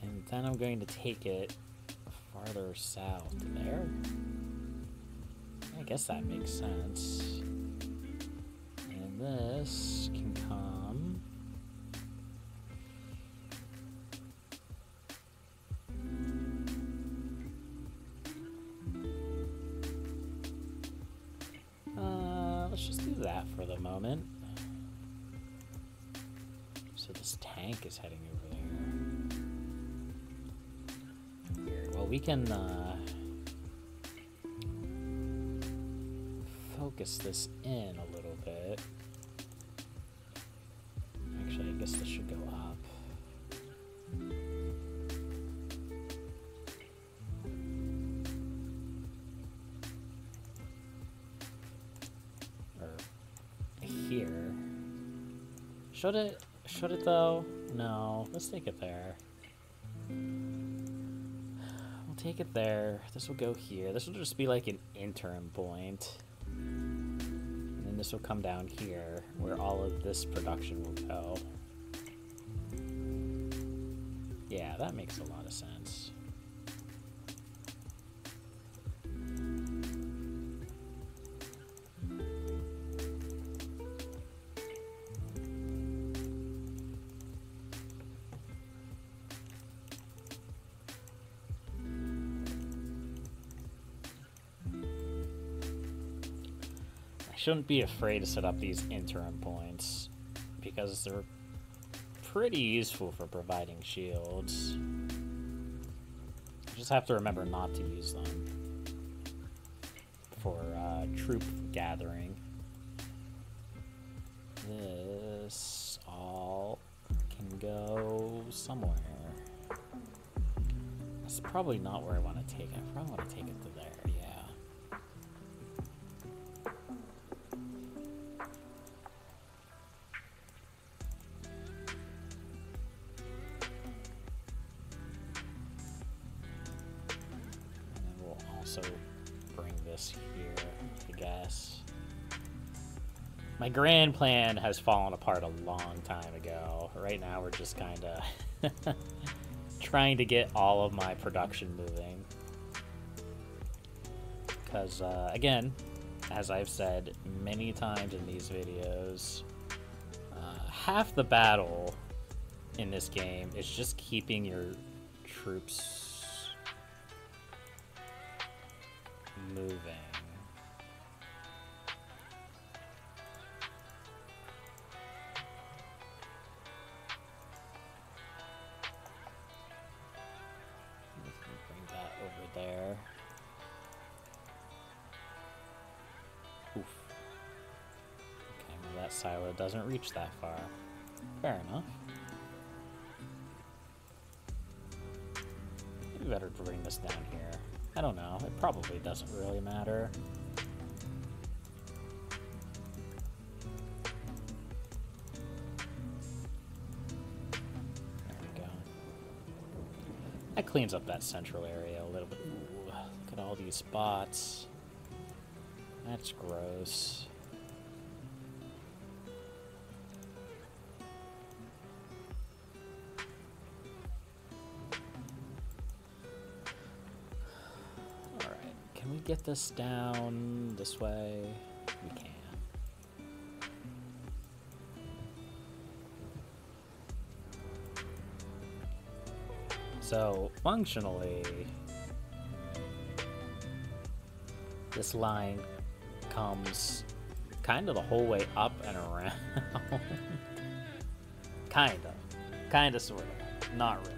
[SPEAKER 1] And then I'm going to take it farther south there. I guess that makes sense. And this can come. Let's just do that for the moment. So this tank is heading over there. Weird. Well, we can focus this in a little bit. Actually, I guess this should go up. Here. Should it? Should it though? No. Let's take it there. We'll take it there. This will go here. This will just be like an interim point. And then this will come down here where all of this production will go. Yeah, that makes a lot of sense. Shouldn't be afraid to set up these interim points because they're pretty useful for providing shields. You just have to remember not to use them for troop gathering. This all can go somewhere. That's probably not where I want to take it. I probably want to take it to there, yeah. Also bring this here, I guess. My grand plan has fallen apart a long time ago. Right now we're just kind of trying to get all of my production moving. Because, again, as I've said many times in these videos, half the battle in this game is just keeping your troops moving. Bring that over there. Oof. Okay, well, that silo doesn't reach that far. Fair enough. Maybe better to bring this down here. I don't know. It probably doesn't really matter. There we go. That cleans up that central area a little bit. Ooh, look at all these spots. That's gross. Can we get this down this way? We can. So, functionally, this line comes kind of the whole way up and around. Kind of, sort of. Not really.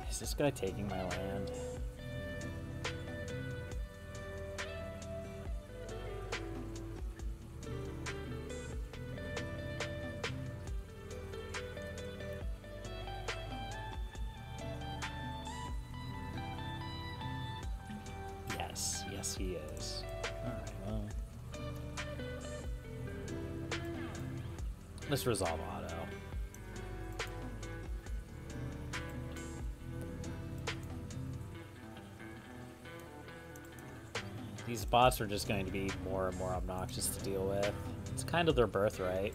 [SPEAKER 1] Is this guy taking my land? Yes, he is. Alright, well. Let's resolve auto. These bots are just going to be more and more obnoxious to deal with. It's kind of their birthright.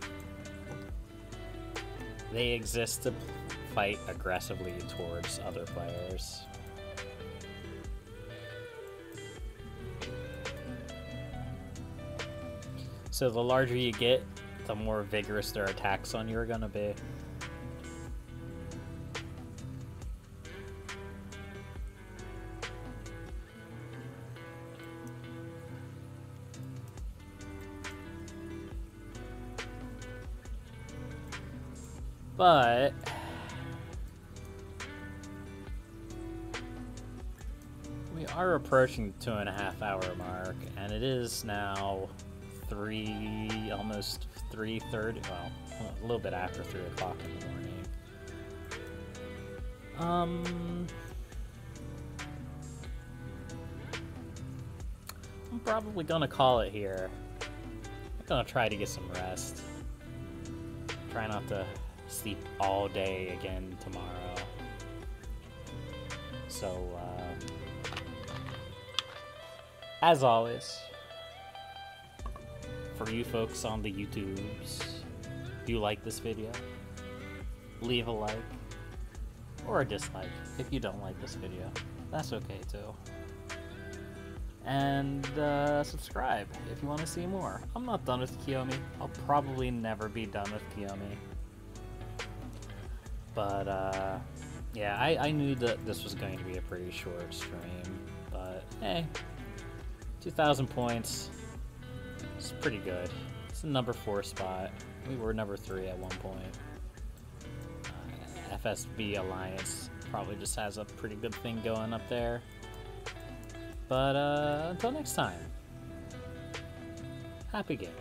[SPEAKER 1] They exist to fight aggressively towards other players. So the larger you get, the more vigorous their attacks on you are gonna be. But we are approaching the 2.5 hour mark, and it is now almost 3:30. Well, a little bit after 3 o'clock in the morning. I'm probably gonna call it here. I'm gonna try to get some rest. Try not to sleep all day again tomorrow. So, as always, for you folks on the YouTubes, if you like this video, leave a like or a dislike if you don't like this video. That's okay too. And subscribe if you want to see more. I'm not done with Kiomet. I'll probably never be done with Kiomet. But yeah, I knew that this was going to be a pretty short stream. But hey, 2,000 points. It's pretty good. It's the number 4 spot. We were number 3 at one point. FSB Alliance probably just has a pretty good thing going up there. But until next time, happy gaming.